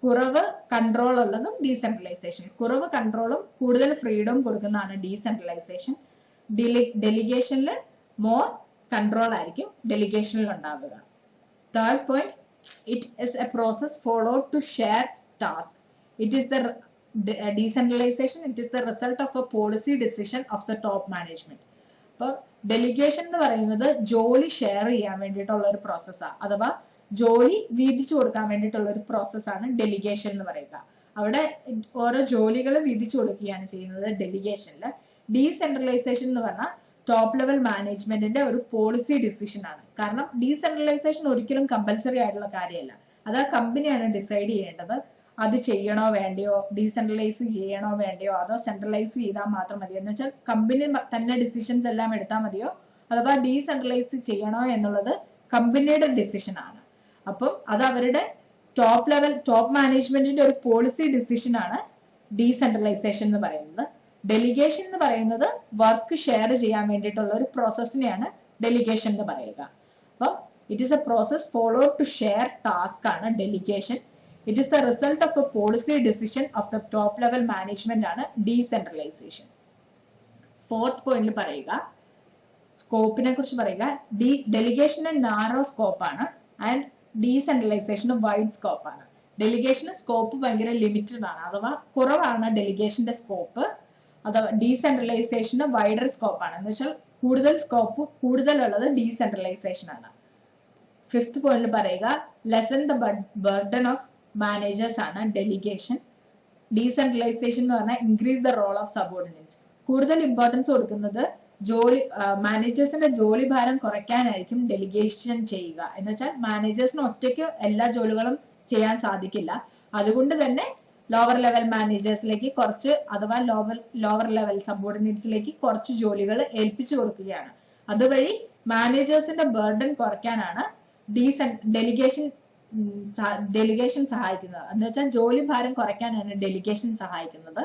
കുറവ് കൺട്രോൾ ഉള്ളതും ഡീസെൻട്രലൈസേഷൻ. കുറവ് കൺട്രോളും കൂടുതൽ ഫ്രീഡവും കൊടുക്കുന്നതാണ് ഡീസെൻട്രലൈസേഷൻ. ഡെലിഗേഷനിൽ മോർ കൺട്രോൾ ആയിരിക്കും ഡെലിഗേഷനിൽ ഉണ്ടാവുക. Third point, it is a process followed to share task. It is the decentralization, it is the result of a policy decision of the top management. അപ്പോൾ delegation എന്ന് പറയുന്നത് ജോലി ഷെയർ ചെയ്യാൻ വേണ്ടിയിട്ടുള്ള ഒരു പ്രോസസ്സാണ്, അഥവാ ജോലി വീതിച്ചു കൊടുക്കാൻ വേണ്ടിയിട്ടുള്ള ഒരു പ്രോസസ്സാണ് ഡെലിഗേഷൻ എന്ന് പറയുക. അവിടെ ഓരോ ജോലികൾ വീതിച്ചു കൊടുക്കുകയാണ് ചെയ്യുന്നത് ഡെലിഗേഷനിൽ. ഡീസെൻട്രലൈസേഷൻ എന്ന് പറഞ്ഞാൽ ടോപ്പ് ലെവൽ മാനേജ്മെന്റിന്റെ ഒരു പോളിസി ഡിസിഷൻ ആണ്. കാരണം ഡീസെൻട്രലൈസേഷൻ ഒരിക്കലും കമ്പൽസറി ആയിട്ടുള്ള കാര്യമല്ല, അത് ആ കമ്പനിയാണ് ഡിസൈഡ് ചെയ്യേണ്ടത്. അത് ചെയ്യണോ വേണ്ടയോ, ഡീസെൻട്രലൈസ് ചെയ്യണോ വേണ്ടയോ, അതോ സെൻട്രലൈസ് ചെയ്താൽ മാത്രം മതിയോ എന്ന് വെച്ചാൽ കമ്പനി തന്നെ ഡിസിഷൻസ് എല്ലാം എടുത്താൽ മതിയോ, അഥവാ ഡീസെൻട്രലൈസ് ചെയ്യണോ എന്നുള്ളത് കമ്പനിയുടെ ഡിസിഷൻ ആണ്. അപ്പം അത് അവരുടെ ടോപ്പ് മാനേജ്മെന്റിന്റെ ഒരു പോളിസി ഡിസിഷൻ ആണ് ഡീസെൻട്രലൈസേഷൻ എന്ന് പറയുന്നത്. ഡെലിഗേഷൻ എന്ന് പറയുന്നത് വർക്ക് ഷെയർ ചെയ്യാൻ വേണ്ടിയിട്ടുള്ള ഒരു പ്രോസസ്സിനെയാണ് ഡെലിഗേഷൻ എന്ന് പറയുക. അപ്പം it is a process followed to share task ആണ് delegation. It is the result of a policy decision of the top level management ആണ് decentralization. ഫോർത്ത് പോയിന്റിൽ പറയുക സ്കോപ്പിനെ കുറിച്ച് പറയുക. ഡെലിഗേഷന് നാരോ സ്കോപ്പ് ആണ് ആൻഡ് ഡീസെൻട്രലൈസേഷന് വൈഡ് സ്കോപ്പ് ആണ്. ഡെലിഗേഷന് സ്കോപ്പ് ഭയങ്കര ലിമിറ്റഡ് ആണ്, അഥവാ കുറവാണ് ഡെലിഗേഷന്റെ സ്കോപ്പ്. അഥവാ ഡീസെൻട്രലൈസേഷന് വൈഡർ സ്കോപ്പ് ആണ്, എന്ന് വെച്ചാൽ കൂടുതൽ സ്കോപ്പ് കൂടുതലുള്ളത് ഡീസെൻട്രലൈസേഷൻ ആണ്. ഫിഫ്ത് പോയിന്റിൽ പറയുക lessen the burden of managers ആണ് ഡെലിഗേഷൻ. ഡീസെൻട്രലൈസേഷൻ എന്ന് പറഞ്ഞാൽ increase the role of subordinates. കൂടുതൽ ഇമ്പോർട്ടൻസ് കൊടുക്കുന്നത് മാനേജേഴ്സിന്റെ ജോലി ഭാരം കുറയ്ക്കാനായിരിക്കും ഡെലിഗേഷൻ ചെയ്യുക. എന്ന് വെച്ചാൽ മാനേജേഴ്സിന് ഒറ്റയ്ക്ക് എല്ലാ ജോലികളും ചെയ്യാൻ സാധിക്കില്ല. അതുകൊണ്ട് തന്നെ ലോവർ ലെവൽ മാനേജേഴ്സിലേക്ക് കുറച്ച്, അഥവാ ലോവർ ലെവൽ സബോർഡിനേറ്റ്സിലേക്ക് കുറച്ച് ജോലികൾ ഏൽപ്പിച്ചു കൊടുക്കുകയാണ്. അതുവഴി മാനേജേഴ്സിന്റെ ബർഡൻ കുറയ്ക്കാനാണ് ഡെലിഗേഷൻ സഹായിക്കുന്നത്. എന്ന് വെച്ചാൽ ജോലി ഭാരം കുറയ്ക്കാനാണ് ഡെലിഗേഷൻ സഹായിക്കുന്നത്.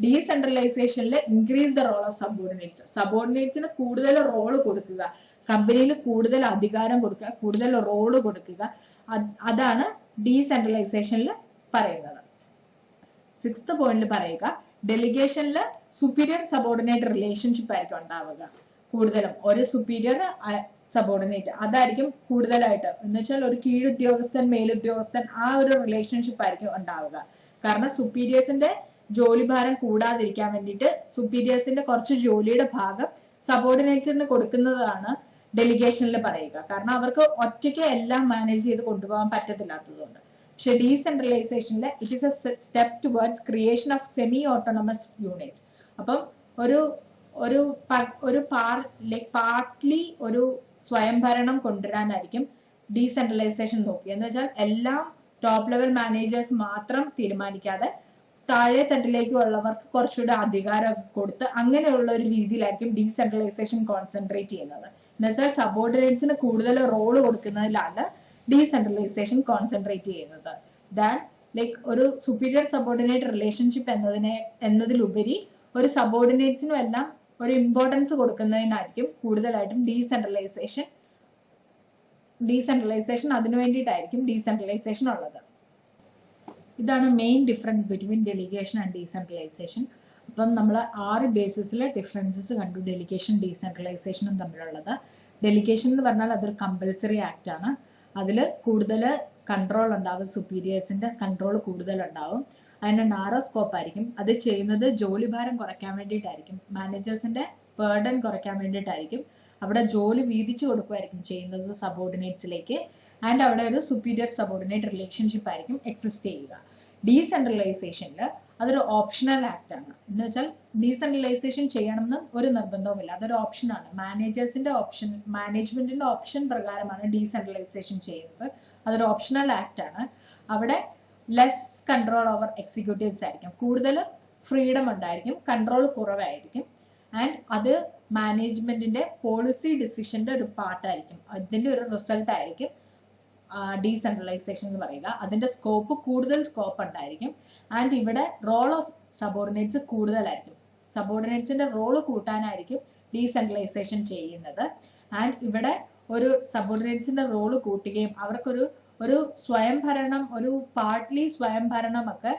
ഡീസെൻട്രലൈസേഷനിൽ increase the role of subordinates. സബോർഡിനേറ്റ്സിന് കൂടുതൽ റോള് കൊടുക്കുക, കമ്പനിയിൽ കൂടുതൽ അധികാരം കൊടുക്കുക, കൂടുതൽ റോള് കൊടുക്കുക, അതാണ് ഡീസെൻട്രലൈസേഷനിൽ പറയുന്നത്. സിക്സ്ത് പോയിന്റിൽ പറയുക ഡെലിഗേഷനിൽ സുപ്പീരിയർ സബോർഡിനേറ്റ് റിലേഷൻഷിപ്പ് ആയിരിക്കും ഉണ്ടാവുക. കൂടുതലും ഒരു സുപ്പീരിയർ സബോർഡിനേറ്റ് അതായിരിക്കും കൂടുതലായിട്ട്. എന്ന് വെച്ചാൽ ഒരു കീഴുദ്യോഗസ്ഥൻ മേലുദ്യോഗസ്ഥൻ ആ ഒരു റിലേഷൻഷിപ്പ് ആയിരിക്കും ഉണ്ടാവുക. കാരണം സുപ്പീരിയേഴ്സിന്റെ ജോലിഭാരം കൂടാതിരിക്കാൻ വേണ്ടിയിട്ട് സുപ്പീരിയേഴ്സിന്റെ കുറച്ച് ജോലിയുടെ ഭാഗം സബോർഡിനേറ്റ്സിന് കൊടുക്കുന്നതാണ് ഡെലിഗേഷനിൽ പറയുക. കാരണം അവർക്ക് ഒറ്റയ്ക്ക് എല്ലാം മാനേജ് ചെയ്ത് കൊണ്ടുപോകാൻ പറ്റത്തില്ലാത്തതുകൊണ്ട് പക്ഷെ ഡീസെൻട്രലൈസേഷനിൽ it is a step towards creation of semi autonomous units. അപ്പം ഒരു പാർട്ട്ലി ഒരു സ്വയംഭരണം കൊണ്ടുവരാനായിരിക്കും ഡീസെൻട്രലൈസേഷൻ നോക്കി. എന്ന് വെച്ചാൽ എല്ലാം ടോപ്പ് ലെവൽ മാനേജേഴ്സ് മാത്രം തീരുമാനിക്കാതെ താഴെ തട്ടിലേക്ക് ഉള്ളവർക്ക് കുറച്ചുകൂടെ അധികാരം കൊടുത്ത് അങ്ങനെയുള്ള ഒരു രീതിയിലായിരിക്കും ഡീസെൻട്രലൈസേഷൻ കോൺസെൻട്രേറ്റ് ചെയ്യുന്നത്. എന്ന് വെച്ചാൽ സബോർഡിനേറ്റ്സിന് കൂടുതൽ റോള് കൊടുക്കുന്നതിലാണ് ഡീസെൻട്രലൈസേഷൻ കോൺസെൻട്രേറ്റ് ചെയ്യുന്നത്. ദാൻ ലൈക്ക് ഒരു സുപ്പീരിയർ സബോർഡിനേറ്റ് റിലേഷൻഷിപ്പ് എന്നതിലുപരി ഒരു സബോർഡിനേറ്റ്സിനും എല്ലാം ഒരു ഇമ്പോർട്ടൻസ് കൊടുക്കുന്നതിനായിരിക്കും കൂടുതലായിട്ടും ഡീസെൻട്രലൈസേഷൻ അതിനു വേണ്ടിയിട്ടായിരിക്കും ഡീസെൻട്രലൈസേഷൻ ഉള്ളത്. ഇതാണ് main difference between delegation and decentralisation. അപ്പം നമ്മൾ 6 ബേസിസിൽ ഡിഫറൻസസ് കണ്ടു ഡെലിഗേഷൻ ഡീസെൻട്രലൈസേഷനും തമ്മിലുള്ളത്. ഡെലിഗേഷൻ എന്ന് പറഞ്ഞാൽ അതൊരു കമ്പൽസറി ആക്ട് ആണ്. അതിൽ കൂടുതൽ കൺട്രോൾ ഉണ്ടാവും, സുപ്പീരിയേഴ്സിന്റെ കൺട്രോൾ കൂടുതൽ ഉണ്ടാവും. അതിന് നാരോ സ്കോപ്പ് ആയിരിക്കും. അത് ചെയ്യുന്നത് ജോലിഭാരം കുറയ്ക്കാൻ വേണ്ടിയിട്ടായിരിക്കും, മാനേജേഴ്സിന്റെ ബേർഡൻ കുറയ്ക്കാൻ വേണ്ടിയിട്ടായിരിക്കും. അവിടെ ജോലി വീതിച്ചു കൊടുക്കുമായിരിക്കും ചെയ്യുന്നത് സബോർഡിനേറ്റ്സിലേക്ക്. ആൻഡ് അവിടെ ഒരു സുപ്പീരിയർ സബോർഡിനേറ്റ് റിലേഷൻഷിപ്പ് ആയിരിക്കും എക്സിസ്റ്റ് ചെയ്യുക. ഡീസെൻട്രലൈസേഷനിൽ അതൊരു ഓപ്ഷണൽ ആക്ട് ആണ്. എന്ന് വെച്ചാൽ ഡീസെൻട്രലൈസേഷൻ ചെയ്യണമെന്ന് ഒരു നിർബന്ധവുമില്ല, അതൊരു ഓപ്ഷനാണ്. മാനേജ്മെന്റിന്റെ ഓപ്ഷൻ പ്രകാരമാണ് ഡീസെൻട്രലൈസേഷൻ ചെയ്യുന്നത്. അതൊരു ഓപ്ഷണൽ ആക്ട് ആണ്. അവിടെ ലെസ് കൺട്രോൾ ഓവർ എക്സിക്യൂട്ടീവ്സ് ആയിരിക്കും, കൂടുതൽ ഫ്രീഡം ഉണ്ടായിരിക്കും, കൺട്രോൾ കുറവായിരിക്കും. ആൻഡ് അത് മാനേജ്മെന്റിന്റെ പോളിസി ഡിസിഷന്റെ ഒരു പാർട്ടായിരിക്കും, അതിന്റെ ഒരു റിസൾട്ട് ആയിരിക്കും ഡീസെൻട്രലൈസേഷൻ എന്ന് പറയുക. അതിന്റെ കൂടുതൽ സ്കോപ്പ് ഉണ്ടായിരിക്കും. ആൻഡ് ഇവിടെ റോൾ ഓഫ് സബോർഡിനേറ്റ്സ് കൂടുതലായിരിക്കും. സബോർഡിനേറ്റ്സിന്റെ റോള് കൂട്ടാനായിരിക്കും ഡീസെൻട്രലൈസേഷൻ ചെയ്യുന്നത്. ആൻഡ് ഇവിടെ ഒരു സബോർഡിനേറ്റ്സിന്റെ റോള് കൂട്ടുകയും അവർക്കൊരു സ്വയംഭരണം, ഒരു പാർട്ട്ലി സ്വയംഭരണം ഒക്കെ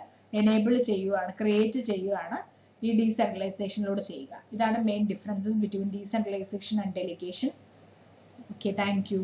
ക്രിയേറ്റ് ചെയ്യുകയാണ് ഈ ഡീസെൻട്രലൈസേഷനിലൂടെ ചെയ്യുക. ഇതാണ് main differences between decentralisation and delegation. Okay, thank you.